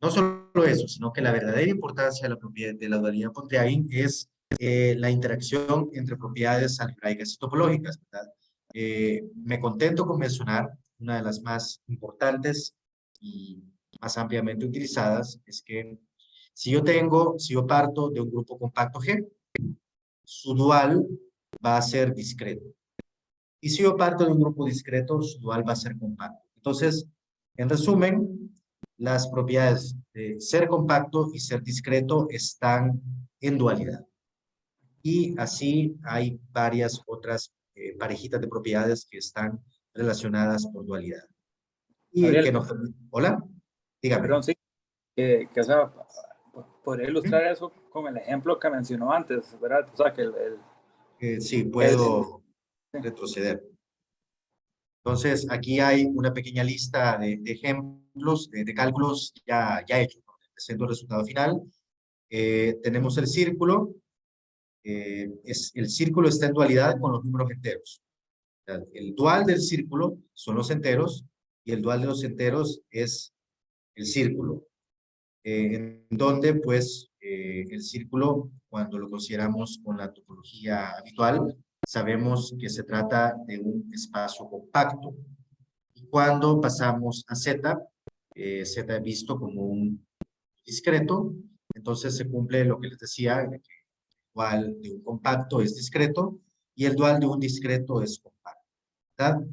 no solo eso, sino que la verdadera importancia de la propiedad de la dualidad Pontryagin es la interacción entre propiedades algebraicas y topológicas, ¿verdad? Me contento con mencionar una de las más importantes y más ampliamente utilizadas, es que si yo parto de un grupo compacto G, su dual va a ser discreto. Y si yo parto de un grupo discreto, su dual va a ser compacto. Entonces, en resumen, las propiedades de ser compacto y ser discreto están en dualidad. Y así hay varias otras parejitas de propiedades que están relacionadas por dualidad. Y Gabriel, que nos... Hola, dígame. perdón, sí, o sea, podría ilustrar eso con el ejemplo que mencionó antes, ¿verdad? O sea, que Sí, puedo retroceder. Entonces, aquí hay una pequeña lista de ejemplos, de cálculos ya hechos. Presento el resultado final. Tenemos el círculo. El círculo está en dualidad con los números enteros. El dual del círculo son los enteros y el dual de los enteros es el círculo. En donde, pues, el círculo, cuando lo consideramos con la topología habitual, sabemos que se trata de un espacio compacto. Y cuando pasamos a Z, Z es visto como un discreto, entonces se cumple lo que les decía, de que el dual de un compacto es discreto y el dual de un discreto es compacto, ¿verdad?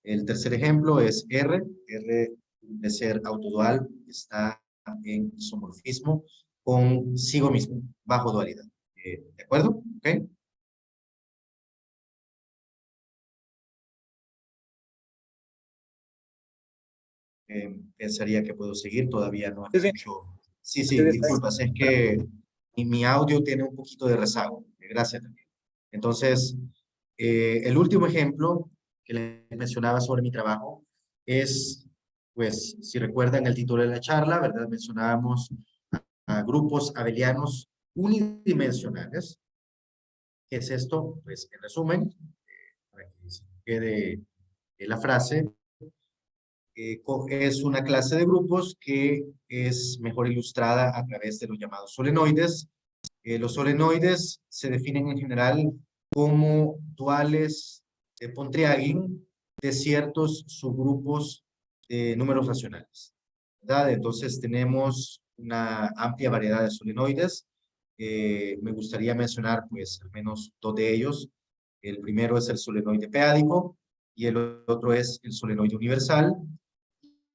El tercer ejemplo es R. R, de ser autodual, está en isomorfismo consigo mismo, bajo dualidad. ¿De acuerdo? ¿Ok? Pensaría que puedo seguir, todavía no sí, sí, escucho. Sí, sí, sí, está bien. disculpas, es que mi audio tiene un poquito de rezago. Gracias también. Entonces, el último ejemplo que les mencionaba sobre mi trabajo es, pues, si recuerdan el título de la charla, ¿verdad? Mencionábamos a grupos abelianos unidimensionales. ¿Qué es esto? Pues en resumen, para que se quede la frase, es una clase de grupos que es mejor ilustrada a través de los llamados solenoides. Los solenoides se definen en general como duales de Pontryagin de ciertos subgrupos de números racionales, ¿verdad? Entonces tenemos una amplia variedad de solenoides. Me gustaría mencionar pues al menos dos de ellos. El primero es el solenoide p-ádico y el otro es el solenoide universal.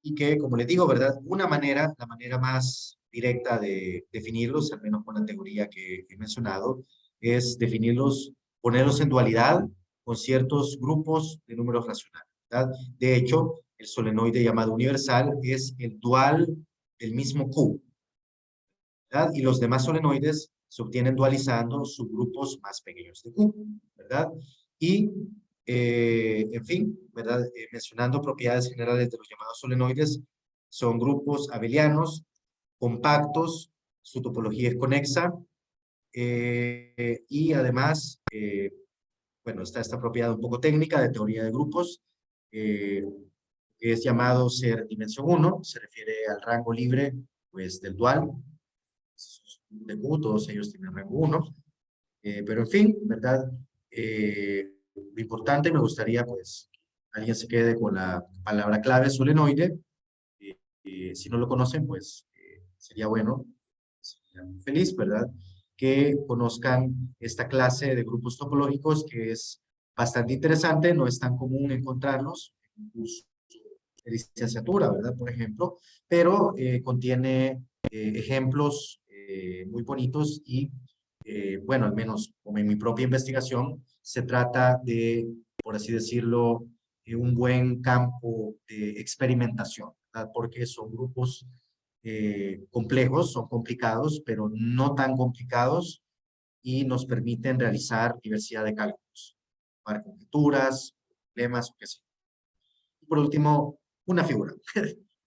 Y que, como les digo, ¿verdad? La manera más directa de definirlos, al menos con la teoría que he mencionado, es definirlos, ponerlos en dualidad con ciertos grupos de números racionales, ¿verdad? De hecho, el solenoide llamado universal es el dual del mismo Q, ¿verdad? Y los demás solenoides se obtienen dualizando subgrupos más pequeños de Q, ¿verdad? Y, en fin, ¿verdad? Mencionando propiedades generales de los llamados solenoides, son grupos abelianos, compactos, su topología es conexa, y además, bueno, está esta propiedad un poco técnica de teoría de grupos, que es llamado ser dimensión 1, se refiere al rango libre, pues, del dual, de Q, todos ellos tienen rango 1, pero en fin, ¿verdad? Lo importante, me gustaría, pues, alguien se quede con la palabra clave solenoide. Si no lo conocen, pues, sería bueno, sería muy feliz, ¿verdad? Que conozcan esta clase de grupos topológicos que es bastante interesante, no es tan común encontrarlos en un curso de licenciatura, ¿verdad? Por ejemplo, pero contiene ejemplos muy bonitos y, bueno, al menos como en mi propia investigación, se trata de, por así decirlo, un buen campo de experimentación, ¿verdad? Porque son grupos complejos, son complicados, pero no tan complicados y nos permiten realizar diversidad de cálculos, para conjeturas, problemas o qué sé yo. Y por último, una figura,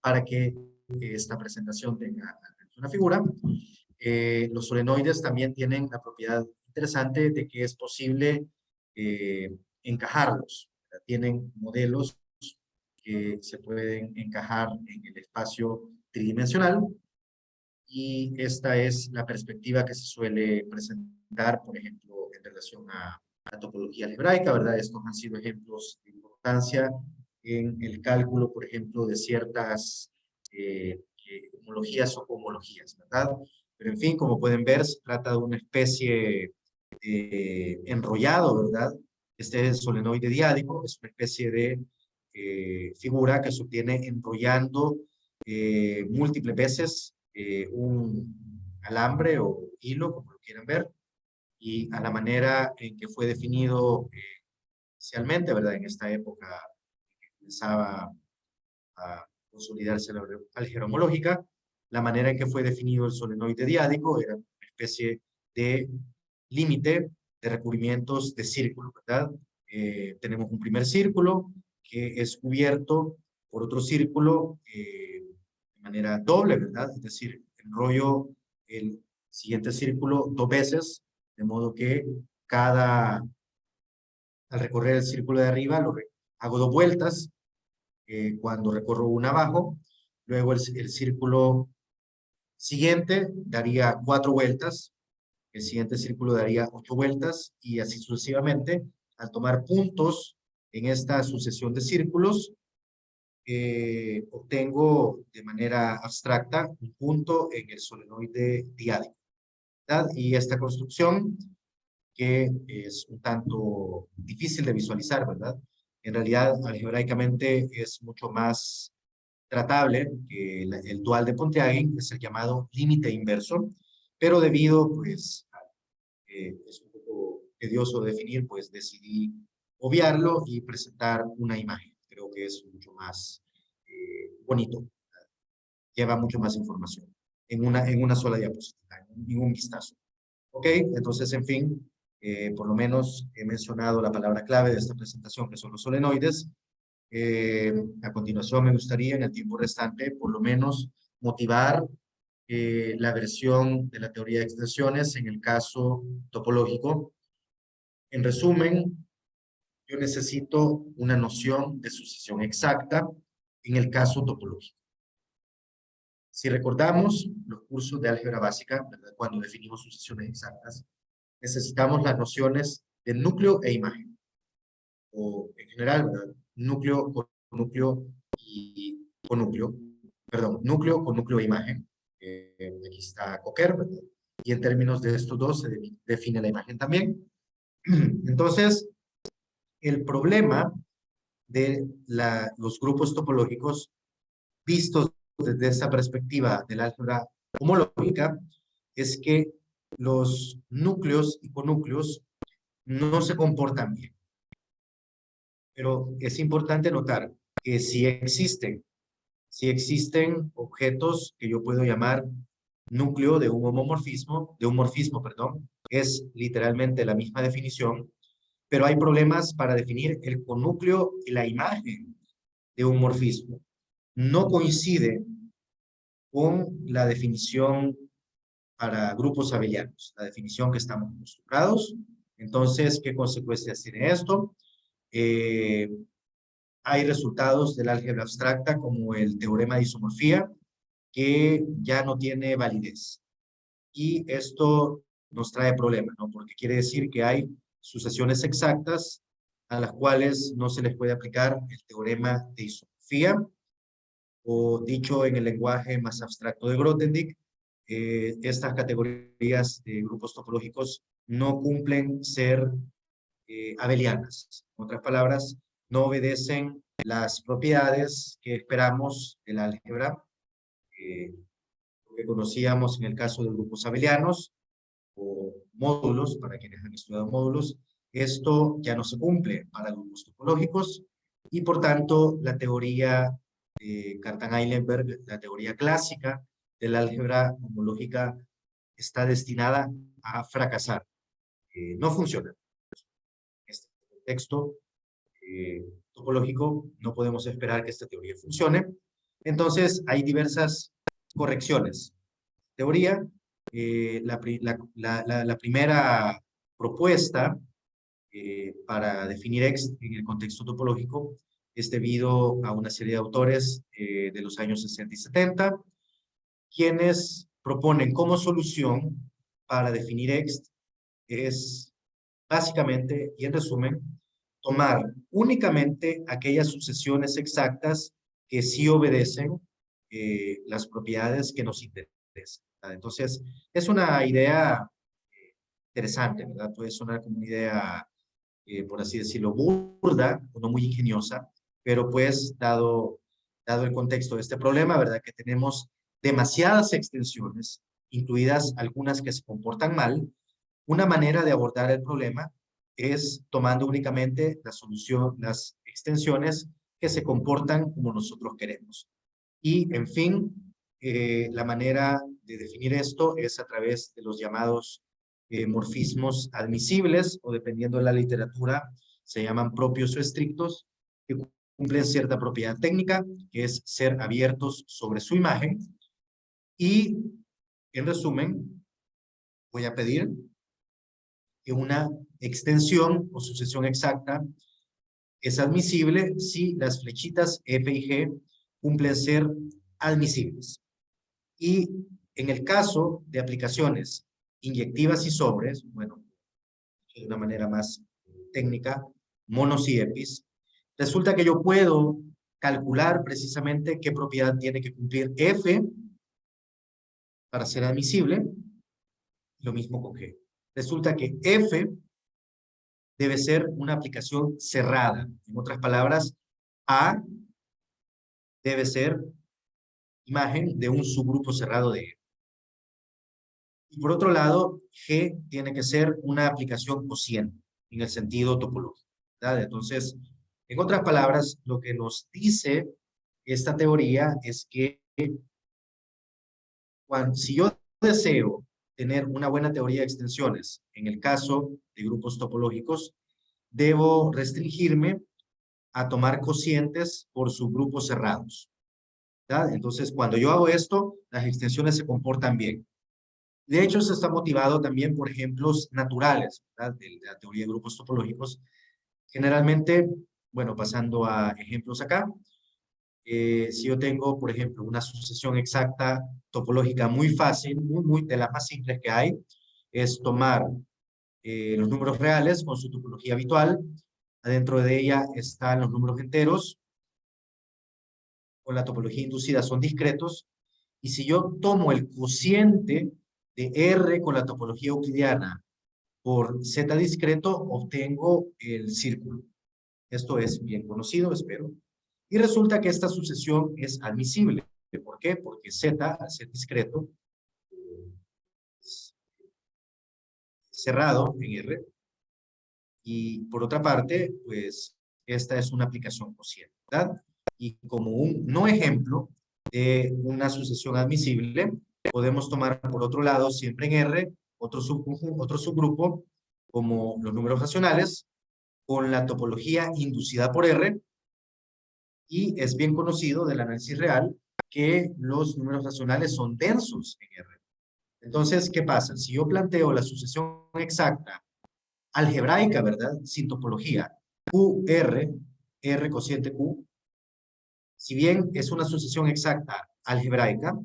para que esta presentación tenga una figura. Los solenoides también tienen la propiedad interesante de que es posible encajarlos. Tienen modelos que se pueden encajar en el espacio tridimensional y esta es la perspectiva que se suele presentar, por ejemplo, en relación a la topología algebraica, ¿verdad? Estos han sido ejemplos de importancia en el cálculo, por ejemplo, de ciertas homologías o cohomologías, ¿verdad? Pero en fin, como pueden ver, se trata de una especie de enrollado, ¿verdad? Este es el solenoide diádico, es una especie de figura que se obtiene enrollando múltiples veces un alambre o hilo, como lo quieran ver, y a la manera en que fue definido inicialmente, ¿verdad? En esta época que comenzaba a consolidarse la álgebra homológica, la manera en que fue definido el solenoide diádico era una especie de límite de recubrimientos de círculo, ¿verdad? Tenemos un primer círculo que es cubierto por otro círculo de manera doble, ¿verdad? Es decir, enrollo el siguiente círculo dos veces, de modo que al recorrer el círculo de arriba, hago dos vueltas, cuando recorro una abajo, luego el círculo siguiente daría 4 vueltas, el siguiente círculo daría 8 vueltas y así sucesivamente. Al tomar puntos en esta sucesión de círculos, obtengo de manera abstracta un punto en el solenoide diádico, ¿verdad? Y esta construcción, que es un tanto difícil de visualizar, ¿verdad? En realidad, algebraicamente es mucho más tratable que el dual de Pontryagin, es el llamado límite inverso, pero debido, pues, es un poco tedioso de definir, pues decidí obviarlo y presentar una imagen. Creo que es mucho más bonito, lleva mucho más información en una sola diapositiva, en un vistazo. Ok, entonces, en fin, por lo menos he mencionado la palabra clave de esta presentación, que son los solenoides. A continuación, me gustaría en el tiempo restante, por lo menos, motivar la versión de la teoría de extensiones en el caso topológico. En resumen, yo necesito una noción de sucesión exacta en el caso topológico. Si recordamos los cursos de álgebra básica, ¿verdad? Cuando definimos sucesiones exactas, necesitamos las nociones de núcleo e imagen. O en general, ¿verdad? Núcleo con núcleo y con núcleo. Perdón, núcleo con núcleo e imagen. Aquí está Cocker, ¿verdad? Y en términos de estos dos se define la imagen también. Entonces, el problema de los grupos topológicos vistos desde esa perspectiva del álgebra homológica es que los núcleos y conúcleos no se comportan bien. Pero es importante notar que si existen objetos que yo puedo llamar núcleo de un homomorfismo, perdón, es literalmente la misma definición, pero hay problemas para definir el conúcleo y la imagen de un morfismo. No coincide con la definición para grupos abelianos, la definición que estamos acostumbrados. Entonces, ¿qué consecuencias tiene esto? Hay resultados del álgebra abstracta como el teorema de isomorfía que ya no tiene validez. Y esto nos trae problemas, ¿no? Porque quiere decir que hay sucesiones exactas a las cuales no se les puede aplicar el teorema de isomorfía, o dicho en el lenguaje más abstracto de Grothendieck, estas categorías de grupos topológicos no cumplen ser abelianas. En otras palabras, no obedecen las propiedades que esperamos del álgebra, que conocíamos en el caso de grupos abelianos o módulos, para quienes han estudiado módulos. Esto ya no se cumple para grupos topológicos y por tanto la teoría de Cartan-Eilenberg, la teoría clásica del álgebra homológica, está destinada a fracasar. No funciona. En este contexto topológico no podemos esperar que esta teoría funcione. Entonces hay diversas correcciones. Teoría, la primera propuesta para definir X en el contexto topológico es debido a una serie de autores de los años 60 y 70, quienes proponen como solución para definir X es básicamente y en resumen tomar únicamente aquellas sucesiones exactas que sí obedecen las propiedades que nos interesan. Entonces, es una idea interesante, ¿verdad? Puede sonar como una idea, por así decirlo, burda o no muy ingeniosa, pero pues, dado el contexto de este problema, ¿verdad? Que tenemos demasiadas extensiones, incluidas algunas que se comportan mal, una manera de abordar el problema es tomando únicamente las extensiones que se comportan como nosotros queremos. Y, en fin, la manera de definir esto es a través de los llamados morfismos admisibles, o dependiendo de la literatura, se llaman propios o estrictos, que cumplen cierta propiedad técnica, que es ser abiertos sobre su imagen. Y, en resumen, voy a pedir que una extensión o sucesión exacta es admisible si las flechitas F y G cumplen ser admisibles. Y en el caso de aplicaciones inyectivas y sobres, bueno, de una manera más técnica, monos y epis, resulta que yo puedo calcular precisamente qué propiedad tiene que cumplir F para ser admisible, lo mismo con G. Resulta que F debe ser una aplicación cerrada. En otras palabras, A debe ser imagen de un subgrupo cerrado de E. Y por otro lado, G tiene que ser una aplicación cociente, en el sentido topológico, ¿verdad? Entonces, en otras palabras, lo que nos dice esta teoría es que si yo deseo tener una buena teoría de extensiones, en el caso de grupos topológicos, debo restringirme a tomar cocientes por subgrupos cerrados. ¿verdad? Entonces, cuando yo hago esto, las extensiones se comportan bien. De hecho, esto está motivado también por ejemplos naturales, ¿verdad? De la teoría de grupos topológicos. Generalmente, bueno, pasando a ejemplos acá, si yo tengo, por ejemplo, una sucesión exacta topológica muy fácil, muy de las más simples que hay, es tomar los números reales con su topología habitual. Adentro de ella están los números enteros. Con la topología inducida son discretos. Y si yo tomo el cociente de R con la topología euclidiana por Z discreto, obtengo el círculo. Esto es bien conocido, espero. Y resulta que esta sucesión es admisible. ¿Por qué? Porque Z, al ser discreto, es cerrado en R. Y por otra parte, pues esta es una aplicación cociente, ¿verdad? Y como un no ejemplo de una sucesión admisible, podemos tomar por otro lado, siempre en R, otro subgrupo, como los números racionales, con la topología inducida por R, y es bien conocido del análisis real que los números racionales son densos en R. Entonces, ¿qué pasa? Si yo planteo la sucesión exacta algebraica, ¿verdad? Sin topología, QR, R cociente Q, si bien es una sucesión exacta algebraica,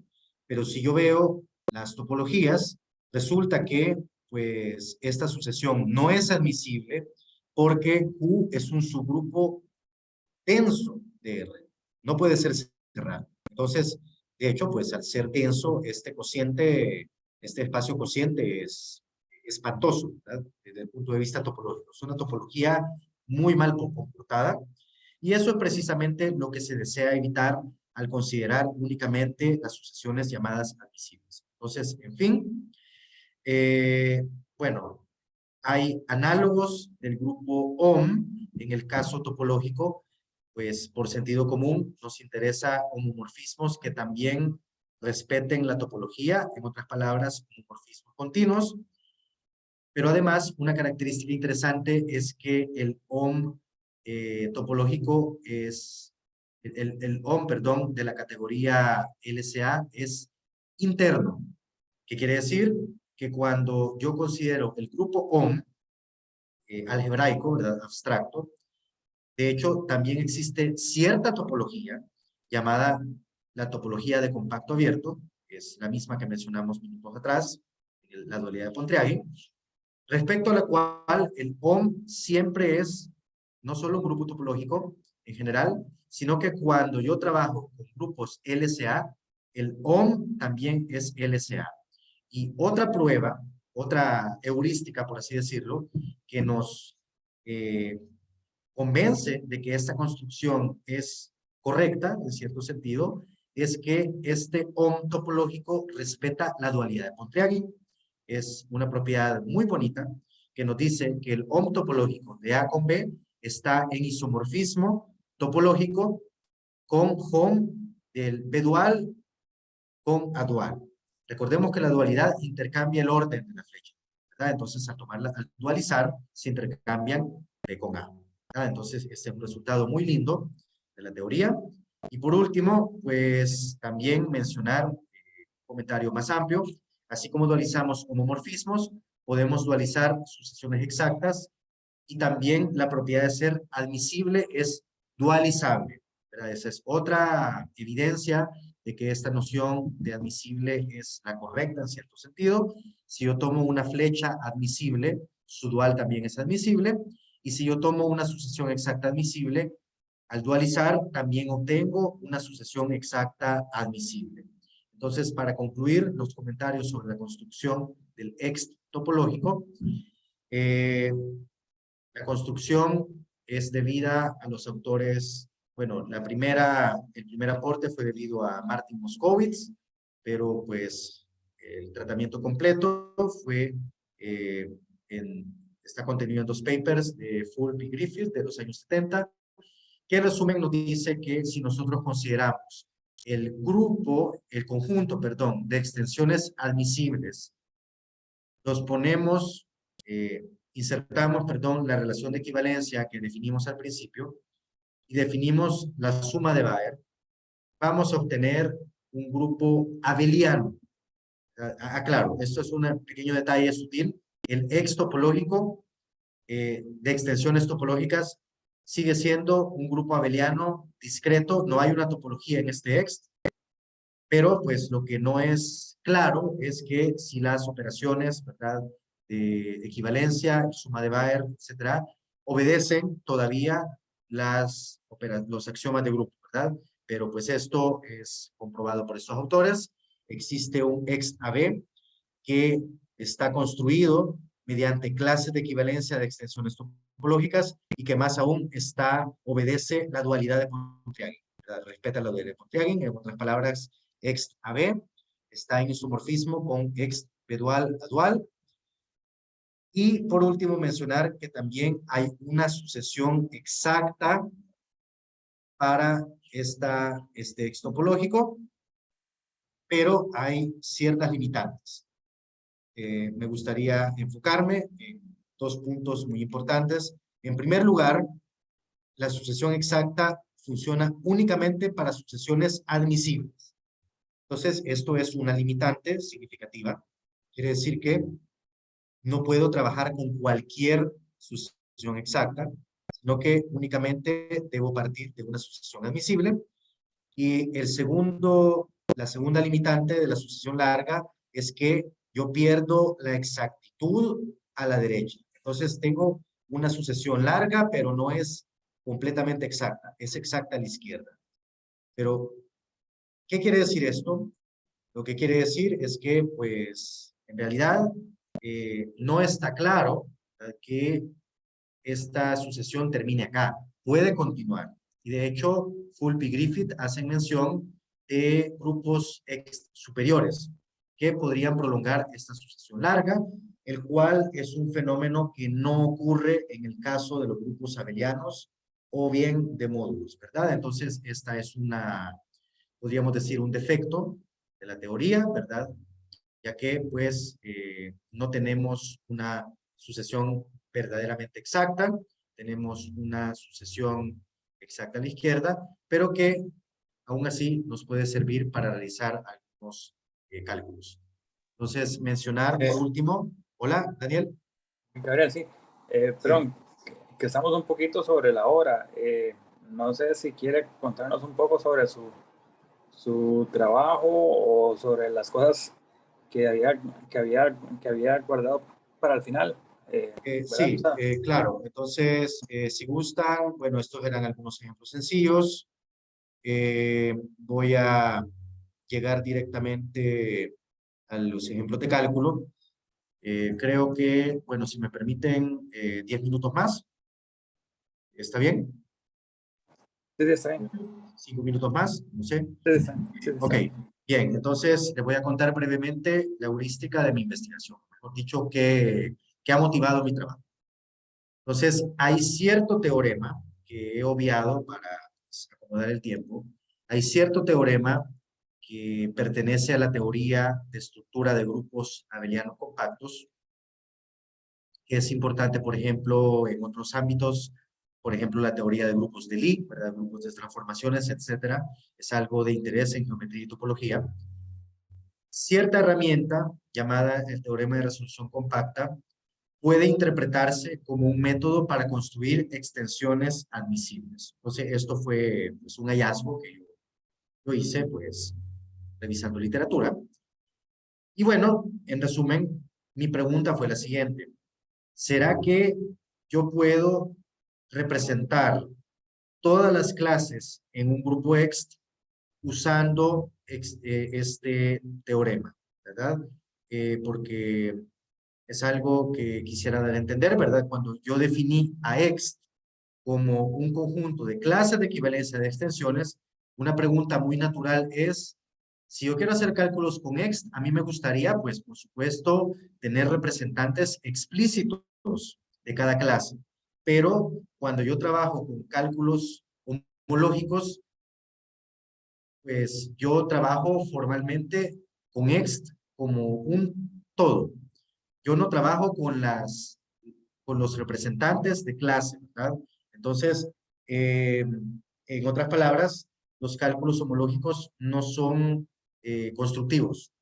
pero si yo veo las topologías, resulta que pues esta sucesión no es admisible porque Q es un subgrupo denso de R. No puede ser cerrado. Entonces, de hecho, pues al ser denso, este cociente, este espacio cociente es espantoso, ¿verdad? Desde el punto de vista topológico. Es una topología muy mal comportada y eso es precisamente lo que se desea evitar al considerar únicamente las sucesiones llamadas admisibles. Entonces, en fin, bueno, hay análogos del grupo OM en el caso topológico, pues por sentido común nos interesa homomorfismos que también respeten la topología, en otras palabras, homomorfismos continuos. Pero además, una característica interesante es que el OM topológico es, el OM, perdón, de la categoría LSA es interno. ¿Qué quiere decir? Que cuando yo considero el grupo OM algebraico, ¿verdad? Abstracto, de hecho, también existe cierta topología llamada la topología de compacto abierto, que es la misma que mencionamos minutos atrás, la dualidad de Pontryagin, respecto a la cual el OM siempre es no solo un grupo topológico en general, sino que cuando yo trabajo con grupos LSA, el OM también es LSA. Y otra prueba, otra heurística, por así decirlo, que nos convence de que esta construcción es correcta, en cierto sentido, es que este OM topológico respeta la dualidad de Pontryagin. Es una propiedad muy bonita que nos dice que el OM topológico de A con B está en isomorfismo topológico con HOM del B dual con A dual. Recordemos que la dualidad intercambia el orden de la flecha, ¿verdad? Entonces, al dualizar, se intercambian B con A. ¿Verdad? Entonces, este es un resultado muy lindo de la teoría. Y por último, pues también mencionar un comentario más amplio. Así como dualizamos homomorfismos, podemos dualizar sucesiones exactas y también la propiedad de ser admisible es dualizable, ¿verdad? Esa es otra evidencia de que esta noción de admisible es la correcta en cierto sentido. Si yo tomo una flecha admisible, su dual también es admisible. Y si yo tomo una sucesión exacta admisible, al dualizar también obtengo una sucesión exacta admisible. Entonces, para concluir los comentarios sobre la construcción del ext topológico, la construcción es debida a los autores, bueno, el primer aporte fue debido a Martin Moskowitz, pero pues el tratamiento completo fue, está contenido en 2 papers de Fulp y Griffith de los años 70, que en resumen nos dice que si nosotros consideramos el conjunto, perdón, de extensiones admisibles, los ponemos, insertamos, perdón, la relación de equivalencia que definimos al principio y definimos la suma de Baer. vamos a obtener un grupo abeliano. Claro, esto es un pequeño detalle sutil. El X topológico de extensiones topológicas sigue siendo un grupo abeliano discreto. No hay una topología en este X, pero pues lo que no es claro es que si las operaciones, ¿verdad?, de equivalencia, suma de Baer, etcétera, obedecen todavía los axiomas de grupo, ¿verdad? Pero pues esto es comprobado por estos autores. Existe un XAB que está construido mediante clases de equivalencia de extensiones topológicas y que más aún obedece la dualidad de Pontryagin, ¿verdad? Respeta la dualidad de Pontryagin, en otras palabras, XAB está en isomorfismo con XB dual a dual. Y por último mencionar que también hay una sucesión exacta para este X topológico, pero hay ciertas limitantes. Me gustaría enfocarme en dos puntos muy importantes. En primer lugar, la sucesión exacta funciona únicamente para sucesiones admisibles. Entonces, esto es una limitante significativa. Quiere decir que no puedo trabajar con cualquier sucesión exacta, sino que únicamente debo partir de una sucesión admisible. Y la segunda limitante de la sucesión larga es que yo pierdo la exactitud a la derecha. Entonces tengo una sucesión larga, pero no es completamente exacta, es exacta a la izquierda. Pero, ¿qué quiere decir esto? Lo que quiere decir es que, pues, en realidad no está claro que esta sucesión termine acá. Puede continuar. Y de hecho, Fulp y Griffith hacen mención de grupos superiores que podrían prolongar esta sucesión larga, el cual es un fenómeno que no ocurre en el caso de los grupos abelianos o bien de módulos, ¿verdad? Entonces, esta es podríamos decir, un defecto de la teoría, ¿verdad? Ya que, pues, no tenemos una sucesión verdaderamente exacta, tenemos una sucesión exacta a la izquierda, pero que aún así nos puede servir para realizar algunos cálculos. Entonces, mencionar por último, hola, Daniel. Gabriel, sí. Sí. Perdón, que estamos un poquito sobre la hora. No sé si quiere contarnos un poco sobre su trabajo o sobre las cosas que había guardado para el final. ¿Verdad? Sí, claro. Entonces, si gustan, bueno, estos eran algunos ejemplos sencillos. Voy a llegar directamente a los ejemplos de cálculo. Creo que, bueno, si me permiten 10 minutos más. ¿Está bien? Sí, está bien. 5 minutos más, no sé. Sí, está bien. Sí, está Ok, bien. bien. Entonces, les voy a contar brevemente la heurística de mi investigación. Mejor dicho, qué ha motivado mi trabajo. Entonces, hay cierto teorema que he obviado para acomodar el tiempo. Hay cierto teorema que pertenece a la teoría de estructura de grupos abelianos compactos, que es importante, por ejemplo, en otros ámbitos, por ejemplo, la teoría de grupos de Lie, ¿verdad? Grupos de transformaciones, etcétera, es algo de interés en geometría y topología. Cierta herramienta, llamada el teorema de resolución compacta, puede interpretarse como un método para construir extensiones admisibles. Entonces, esto fue pues, un hallazgo que yo hice, pues, revisando literatura. Y bueno, en resumen, mi pregunta fue la siguiente. ¿Será que yo puedo representar todas las clases en un grupo X usando este teorema, ¿verdad? Porque es algo que quisiera dar a entender, ¿verdad? Cuando yo definí a X como un conjunto de clases de equivalencia de extensiones, una pregunta muy natural es, si yo quiero hacer cálculos con X, a mí me gustaría, pues, por supuesto, tener representantes explícitos de cada clase. Pero cuando yo trabajo con cálculos homológicos, pues yo trabajo formalmente con X como un todo. Yo no trabajo con los representantes de clase, ¿verdad? Entonces, en otras palabras, los cálculos homológicos no son constructivos.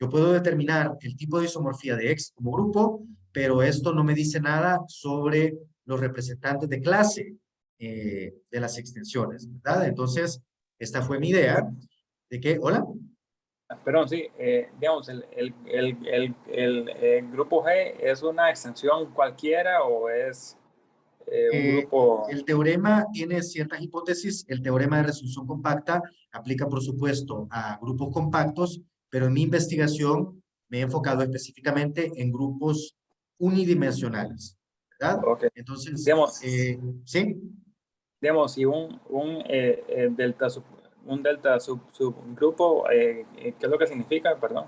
Yo puedo determinar el tipo de isomorfía de X como grupo, pero esto no me dice nada sobre los representantes de clase de las extensiones, ¿verdad? Entonces, esta fue mi idea de que, hola. Perdón, sí, digamos, el grupo G es una extensión cualquiera o es un grupo. El teorema tiene ciertas hipótesis. El teorema de resolución compacta aplica, por supuesto, a grupos compactos, pero en mi investigación me he enfocado específicamente en grupos unidimensionales, ¿verdad? Ok. Entonces, Digamos, ¿sí? digamos, si un delta subgrupo, ¿qué es lo que significa? Perdón.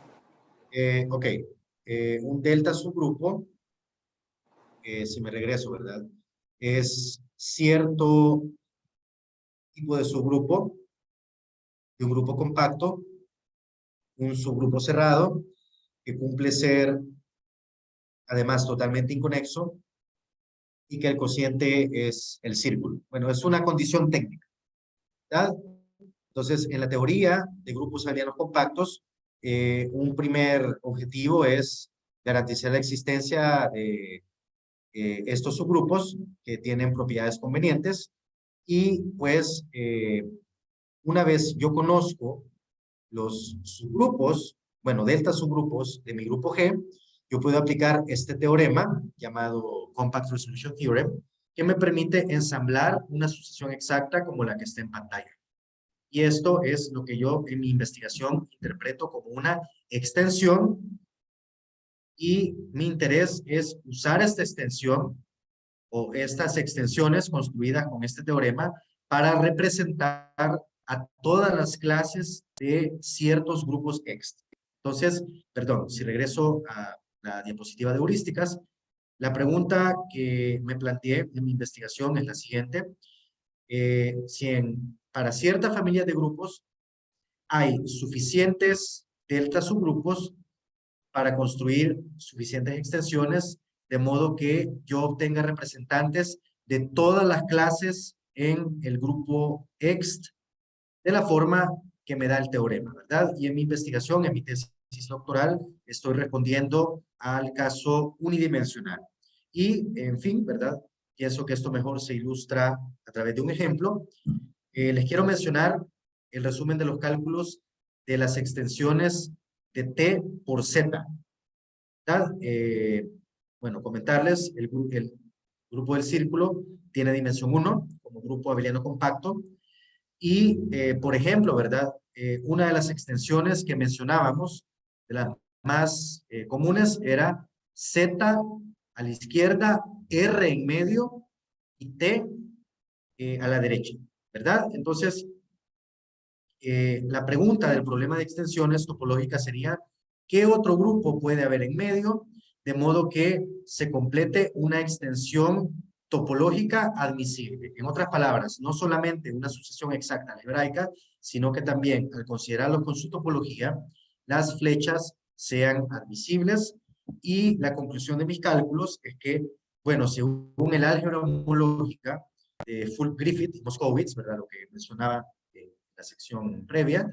Ok. Un delta subgrupo, si me regreso, ¿verdad? Es cierto tipo de subgrupo, de un grupo compacto, un subgrupo cerrado, que cumple ser además totalmente inconexo y que el cociente es el círculo. Bueno, es una condición técnica, ¿verdad? Entonces, en la teoría de grupos abelianos compactos, un primer objetivo es garantizar la existencia de estos subgrupos que tienen propiedades convenientes y pues una vez yo conozco los subgrupos, bueno, delta subgrupos de mi grupo G, yo puedo aplicar este teorema llamado Compact Resolution Theorem, que me permite ensamblar una sucesión exacta como la que está en pantalla. Y esto es lo que yo en mi investigación interpreto como una extensión, y mi interés es usar esta extensión o estas extensiones construidas con este teorema para representar a todas las clases de ciertos grupos X. Entonces, perdón, si regreso a la diapositiva de heurísticas, la pregunta que me planteé en mi investigación es la siguiente. Para cierta familia de grupos hay suficientes delta subgrupos para construir suficientes extensiones, de modo que yo obtenga representantes de todas las clases en el grupo X de la forma que me da el teorema, ¿verdad? Y en mi investigación, en mi tesis doctoral, estoy respondiendo al caso unidimensional. Y, en fin, ¿verdad? Pienso que esto mejor se ilustra a través de un ejemplo. Les quiero mencionar el resumen de los cálculos de las extensiones de T por Z. Bueno, comentarles, el grupo del círculo tiene dimensión 1 como grupo abeliano compacto. Y, por ejemplo, ¿verdad? Una de las extensiones que mencionábamos, de las más comunes, era Z a la izquierda, R en medio y T a la derecha, ¿verdad? Entonces, la pregunta del problema de extensiones topológicas sería, ¿qué otro grupo puede haber en medio? De modo que se complete una extensión topológica admisible. En otras palabras, no solamente una sucesión exacta algebraica, sino que también, al considerarlo con su topología, las flechas sean admisibles. Y la conclusión de mis cálculos es que, bueno, según el álgebra homológica de Fulk-Griffith y Moskowitz, ¿verdad? Lo que mencionaba la sección previa,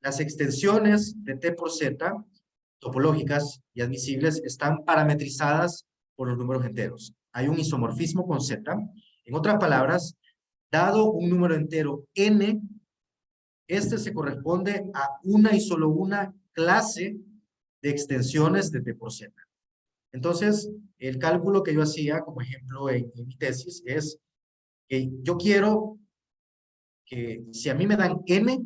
las extensiones de T por Z, topológicas y admisibles, están parametrizadas por los números enteros. Hay un isomorfismo con Z. En otras palabras, dado un número entero n, este se corresponde a una y solo una clase de extensiones de T por Z. Entonces, el cálculo que yo hacía, como ejemplo en mi tesis, es que yo quiero que si a mí me dan n,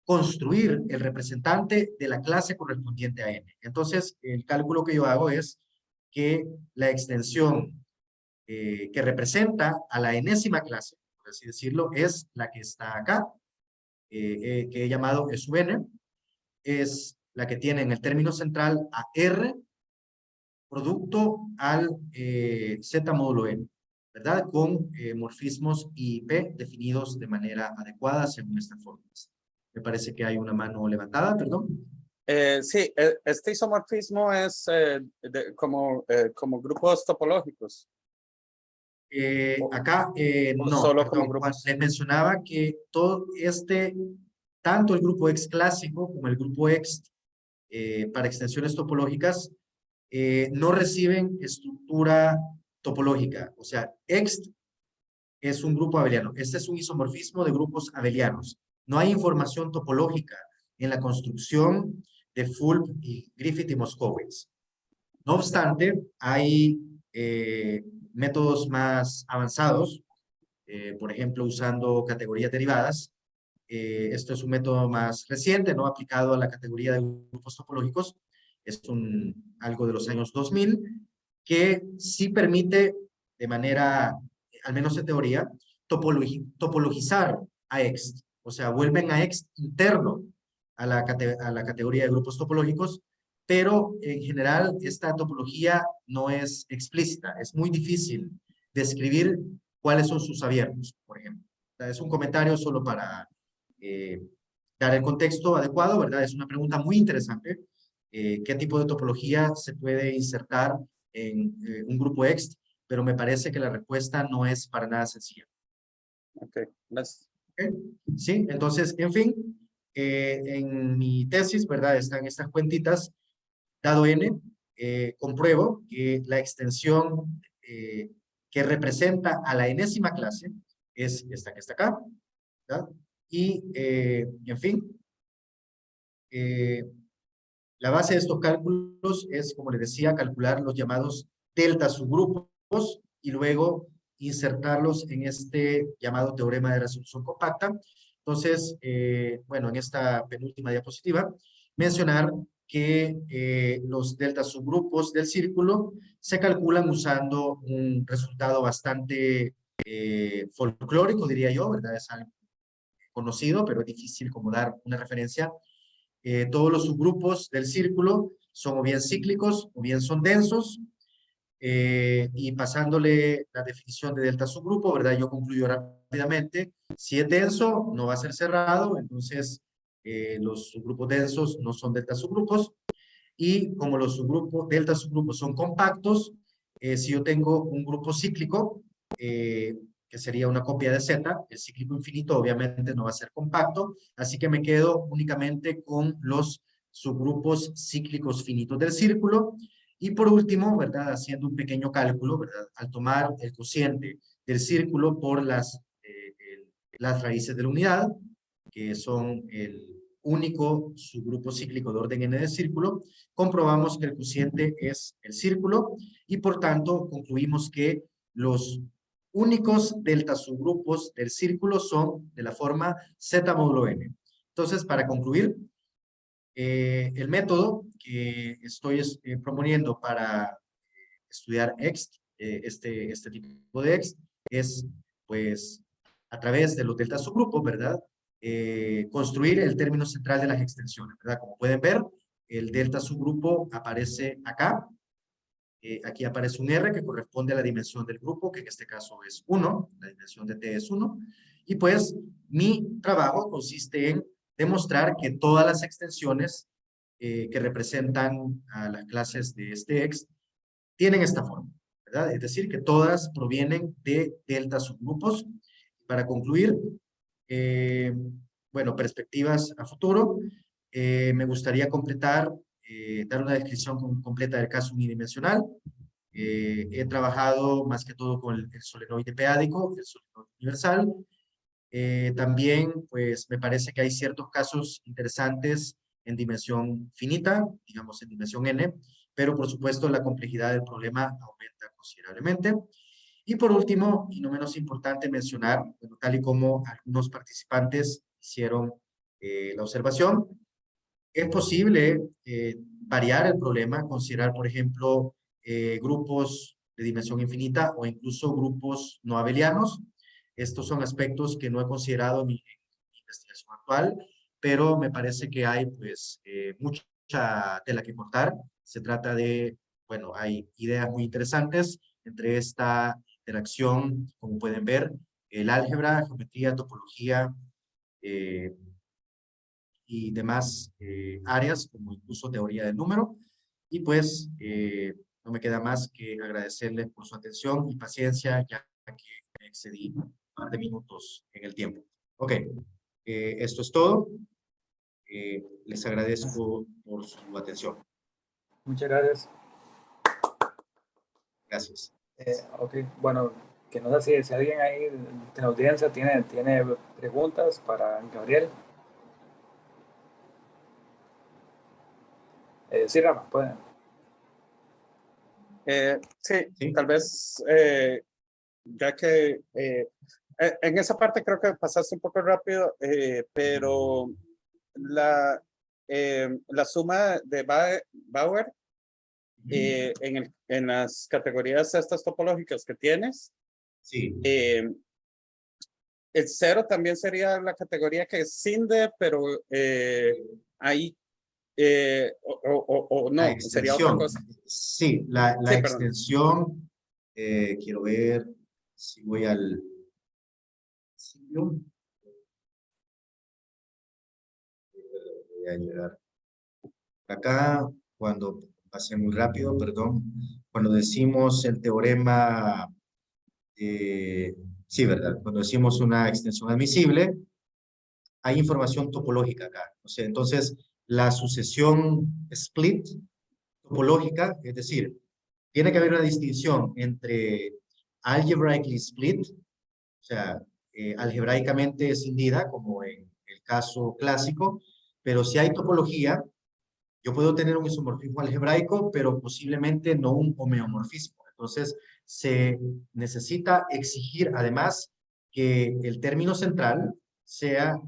construir el representante de la clase correspondiente a n. Entonces, el cálculo que yo hago es que la extensión que representa a la enésima clase, por así decirlo, es la que está acá, que he llamado E sub n, es la que tiene en el término central a R producto al Z módulo n, ¿verdad? Con morfismos I y P definidos de manera adecuada según estas fórmulas. Me parece que hay una mano levantada, perdón. Sí, este isomorfismo es como grupos topológicos. Acá, o no, solo como perdón, grupos? les mencionaba que todo tanto el grupo Ext clásico como el grupo Ext para extensiones topológicas, no reciben estructura topológica. O sea, Ext es un grupo abeliano. Este es un isomorfismo de grupos abelianos. No hay información topológica en la construcción de Fulp y Griffith y Moskowitz. No obstante, hay métodos más avanzados, por ejemplo, usando categorías derivadas. Esto es un método más reciente, no aplicado a la categoría de grupos topológicos. Es algo de los años 2000, que sí permite, de manera, al menos en teoría, topologizar a Ext. O sea, vuelven a Ext interno a la categoría de grupos topológicos, pero en general esta topología no es explícita. Es muy difícil describir cuáles son sus abiertos, por ejemplo. O sea, es un comentario solo para dar el contexto adecuado, ¿verdad? Es una pregunta muy interesante. ¿Qué tipo de topología se puede insertar en un grupo Ext? Pero me parece que la respuesta no es para nada sencilla. Ok, gracias. ¿Okay? Sí, entonces, en fin, en mi tesis, ¿verdad? Están estas cuentitas, dado n, compruebo que la extensión que representa a la enésima clase es esta que está acá, ¿verdad? Y, en fin, la base de estos cálculos es, como les decía, calcular los llamados delta subgrupos y luego insertarlos en este llamado teorema de resolución compacta. Entonces, bueno, en esta penúltima diapositiva, mencionar que los delta subgrupos del círculo se calculan usando un resultado bastante folclórico, diría yo, ¿verdad? Es algo conocido, pero es difícil como dar una referencia. Todos los subgrupos del círculo son o bien cíclicos o bien son densos, y pasándole la definición de delta subgrupo, ¿verdad? Yo concluyo rápidamente, si es denso no va a ser cerrado, entonces los subgrupos densos no son delta subgrupos, y como los subgrupos, delta subgrupos son compactos, si yo tengo un grupo cíclico, que sería una copia de Z, el cíclico infinito obviamente no va a ser compacto, así que me quedo únicamente con los subgrupos cíclicos finitos del círculo. Y por último, ¿verdad? Haciendo un pequeño cálculo, ¿verdad? Al tomar el cociente del círculo por las raíces de la unidad, que son el único subgrupo cíclico de orden n del círculo, comprobamos que el cociente es el círculo y por tanto concluimos que los únicos delta subgrupos del círculo son de la forma z módulo n. Entonces, para concluir, el método que estoy proponiendo para estudiar Ext, este tipo de Ext, es pues a través de los delta subgrupos, ¿verdad? Construir el término central de las extensiones, ¿verdad? Como pueden ver, el delta subgrupo aparece acá. Aquí aparece un R que corresponde a la dimensión del grupo, que en este caso es 1, la dimensión de T es 1. Y pues mi trabajo consiste en demostrar que todas las extensiones que representan a las clases de este Ext tienen esta forma, ¿verdad? Es decir, que todas provienen de delta subgrupos. Para concluir, bueno, perspectivas a futuro, me gustaría completar, dar una descripción completa del caso unidimensional. He trabajado más que todo con el solenoide peádico, el solenoide universal. También, pues, me parece que hay ciertos casos interesantes en dimensión finita, digamos en dimensión n, pero por supuesto la complejidad del problema aumenta considerablemente. Y por último, y no menos importante mencionar, bueno, tal y como algunos participantes hicieron la observación, es posible variar el problema, considerar, por ejemplo, grupos de dimensión infinita o incluso grupos no abelianos. Estos son aspectos que no he considerado en mi investigación actual, pero me parece que hay pues mucha tela que cortar. Se trata de, bueno, hay ideas muy interesantes entre esta interacción, como pueden ver, el álgebra, geometría, topología, y demás áreas, como incluso teoría del número. Y pues no me queda más que agradecerles por su atención y paciencia, ya que me excedí un par de minutos en el tiempo. Ok, esto es todo. Les agradezco por su atención. Muchas gracias. Gracias. Ok, bueno, que no sé si alguien ahí de la audiencia tiene preguntas para Gabriel. Sí, Rafa, pueden. Sí, ¿Sí? tal vez, ya que en esa parte creo que pasaste un poco rápido, pero la suma de Bauer en las categorías estas topológicas que tienes, Sí. el 0 también sería la categoría que escinde, pero ahí o La no, sería otra extensión. cosa. Sí, la Sí, perdón. extensión. Quiero ver si voy al sitio. Voy a llegar acá. Cuando pasé muy rápido, perdón. Cuando decimos el teorema, sí, ¿verdad? Cuando decimos una extensión admisible, hay información topológica acá. O sea, entonces, la sucesión split topológica, es decir, tiene que haber una distinción entre algebraically split, o sea, algebraicamente escindida, como en el caso clásico, pero si hay topología, yo puedo tener un isomorfismo algebraico, pero posiblemente no un homeomorfismo. Entonces, se necesita exigir además que el término central sea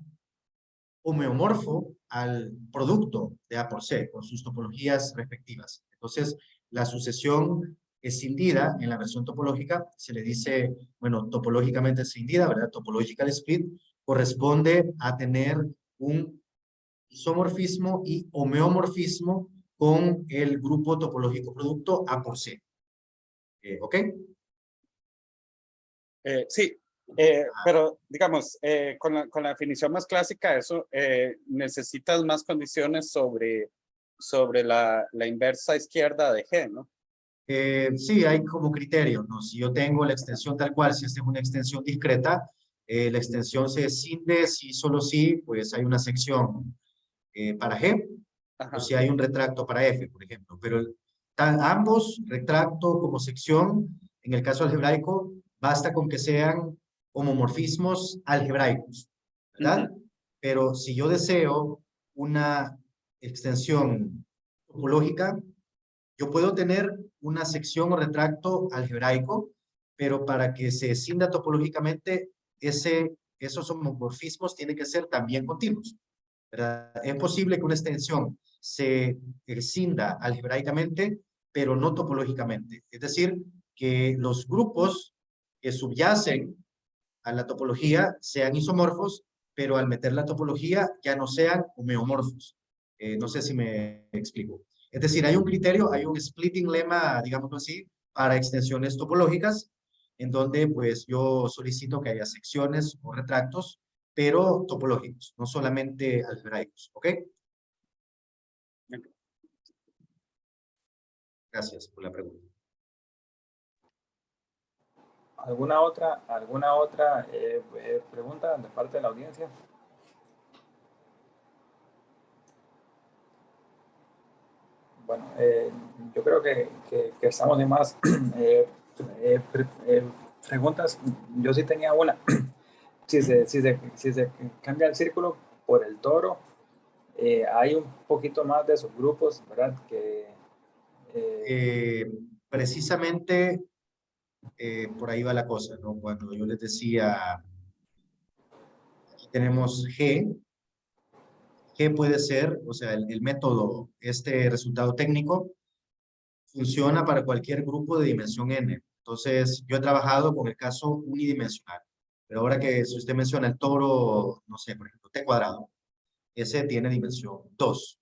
homeomorfo al producto de A por C, con sus topologías respectivas. Entonces, la sucesión escindida en la versión topológica se le dice, bueno, topológicamente escindida, ¿verdad? Topological split, corresponde a tener un isomorfismo y homeomorfismo con el grupo topológico producto A por C. ¿Ok? Sí, pero digamos, con la definición más clásica, eso necesitas más condiciones sobre la inversa izquierda de G, ¿no? Sí, hay como criterio, ¿no? Si yo tengo la extensión tal cual, si esta es una extensión discreta, la extensión se escinde si solo si, pues hay una sección para G, o Ajá. si hay un retracto para F, por ejemplo. Pero ambos, retracto como sección, en el caso algebraico, basta con que sean homomorfismos algebraicos, ¿verdad? Pero si yo deseo una extensión topológica, yo puedo tener una sección o retracto algebraico, pero para que se escinda topológicamente, esos homomorfismos tienen que ser también continuos, ¿verdad? Es posible que una extensión se escinda algebraicamente, pero no topológicamente. Es decir, que los grupos que subyacen a la topología sean isomorfos, pero al meter la topología ya no sean homeomorfos. No sé si me explico. Es decir, hay un criterio, hay un splitting lemma, digámoslo así, para extensiones topológicas, en donde pues yo solicito que haya secciones o retractos, pero topológicos, no solamente algebraicos. ¿Ok? Gracias por la pregunta. ¿Alguna otra pregunta de parte de la audiencia? Bueno, yo creo que estamos de más preguntas. Yo sí tenía una. Si se cambia el círculo por el toro, hay un poquito más de subgrupos, ¿verdad? Precisamente por ahí va la cosa, ¿no? Cuando yo les decía, aquí tenemos G, G puede ser, o sea, el método, este resultado técnico, funciona para cualquier grupo de dimensión n. Entonces, yo he trabajado con el caso unidimensional. Pero ahora que si usted menciona el toro, no sé, por ejemplo, t cuadrado, ese tiene dimensión 2.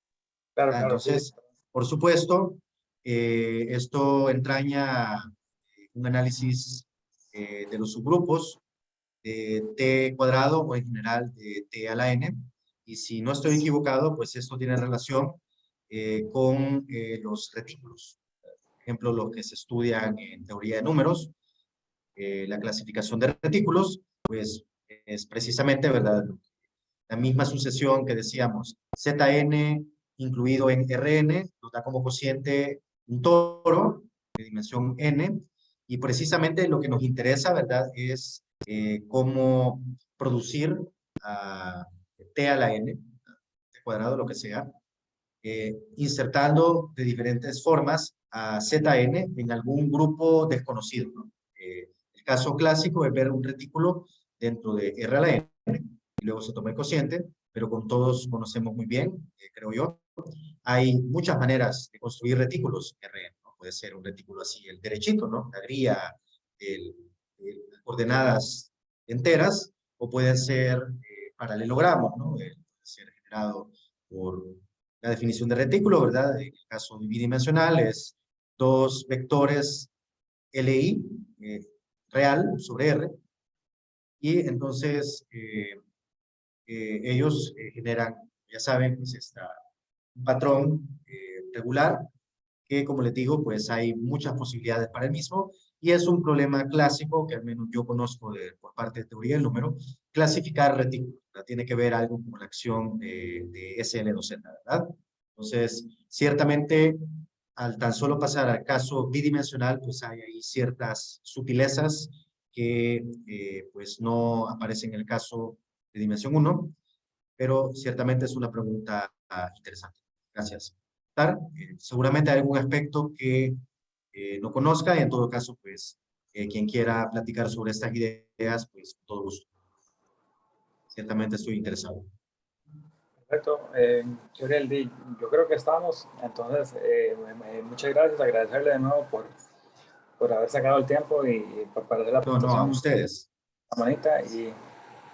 Claro, claro, sí. Entonces, por supuesto, esto entraña un análisis de los subgrupos de t cuadrado o en general de t a la n. Y si no estoy equivocado, pues esto tiene relación con los retículos. Por ejemplo, los que se estudian en teoría de números, la clasificación de retículos, pues es precisamente, ¿verdad? La misma sucesión que decíamos, Zn incluido en Rn, nos da como cociente un toro de dimensión n, y precisamente lo que nos interesa, ¿verdad?, es cómo producir t a la n, t cuadrado, lo que sea, insertando de diferentes formas a Zn en algún grupo desconocido, ¿no? El caso clásico es ver un retículo dentro de R a la n, y luego se toma el cociente, pero con todos conocemos muy bien, creo yo. Hay muchas maneras de construir retículos Rn, ¿no? Puede ser un retículo así, el derechito, ¿no? La gría, las coordenadas enteras, o pueden ser paralelogramos, ¿no? Puede ser generado por la definición de retículo, ¿verdad? En el caso bidimensional es dos vectores LI real sobre R, y entonces ellos generan, ya saben, pues un patrón regular que, como les digo, pues hay muchas posibilidades para el mismo, y es un problema clásico que al menos yo conozco por parte de teoría del número, clasificar retículos, ¿verdad? Tiene que ver algo con la acción de SN2Z, ¿verdad? Entonces, ciertamente, al tan solo pasar al caso bidimensional, pues hay ahí ciertas sutilezas que pues no aparecen en el caso de dimensión 1, pero ciertamente es una pregunta interesante. Gracias. Seguramente hay algún aspecto que no conozca, y en todo caso, pues, quien quiera platicar sobre estas ideas, pues, con todo gusto. Ciertamente estoy interesado. Perfecto. Uriel, yo creo que estamos. Entonces, muchas gracias. Agradecerle de nuevo por haber sacado el tiempo y por hacer la No, no, a presentación ustedes. tan bonita, y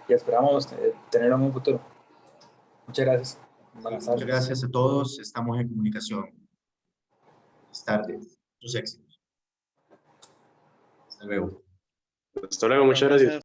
esperamos tenerlo en un futuro. Muchas gracias. Buenas Muchas tardes. gracias a todos. Estamos en comunicación. Buenas tardes. Muchos éxitos. Hasta luego. Hasta luego, muchas gracias.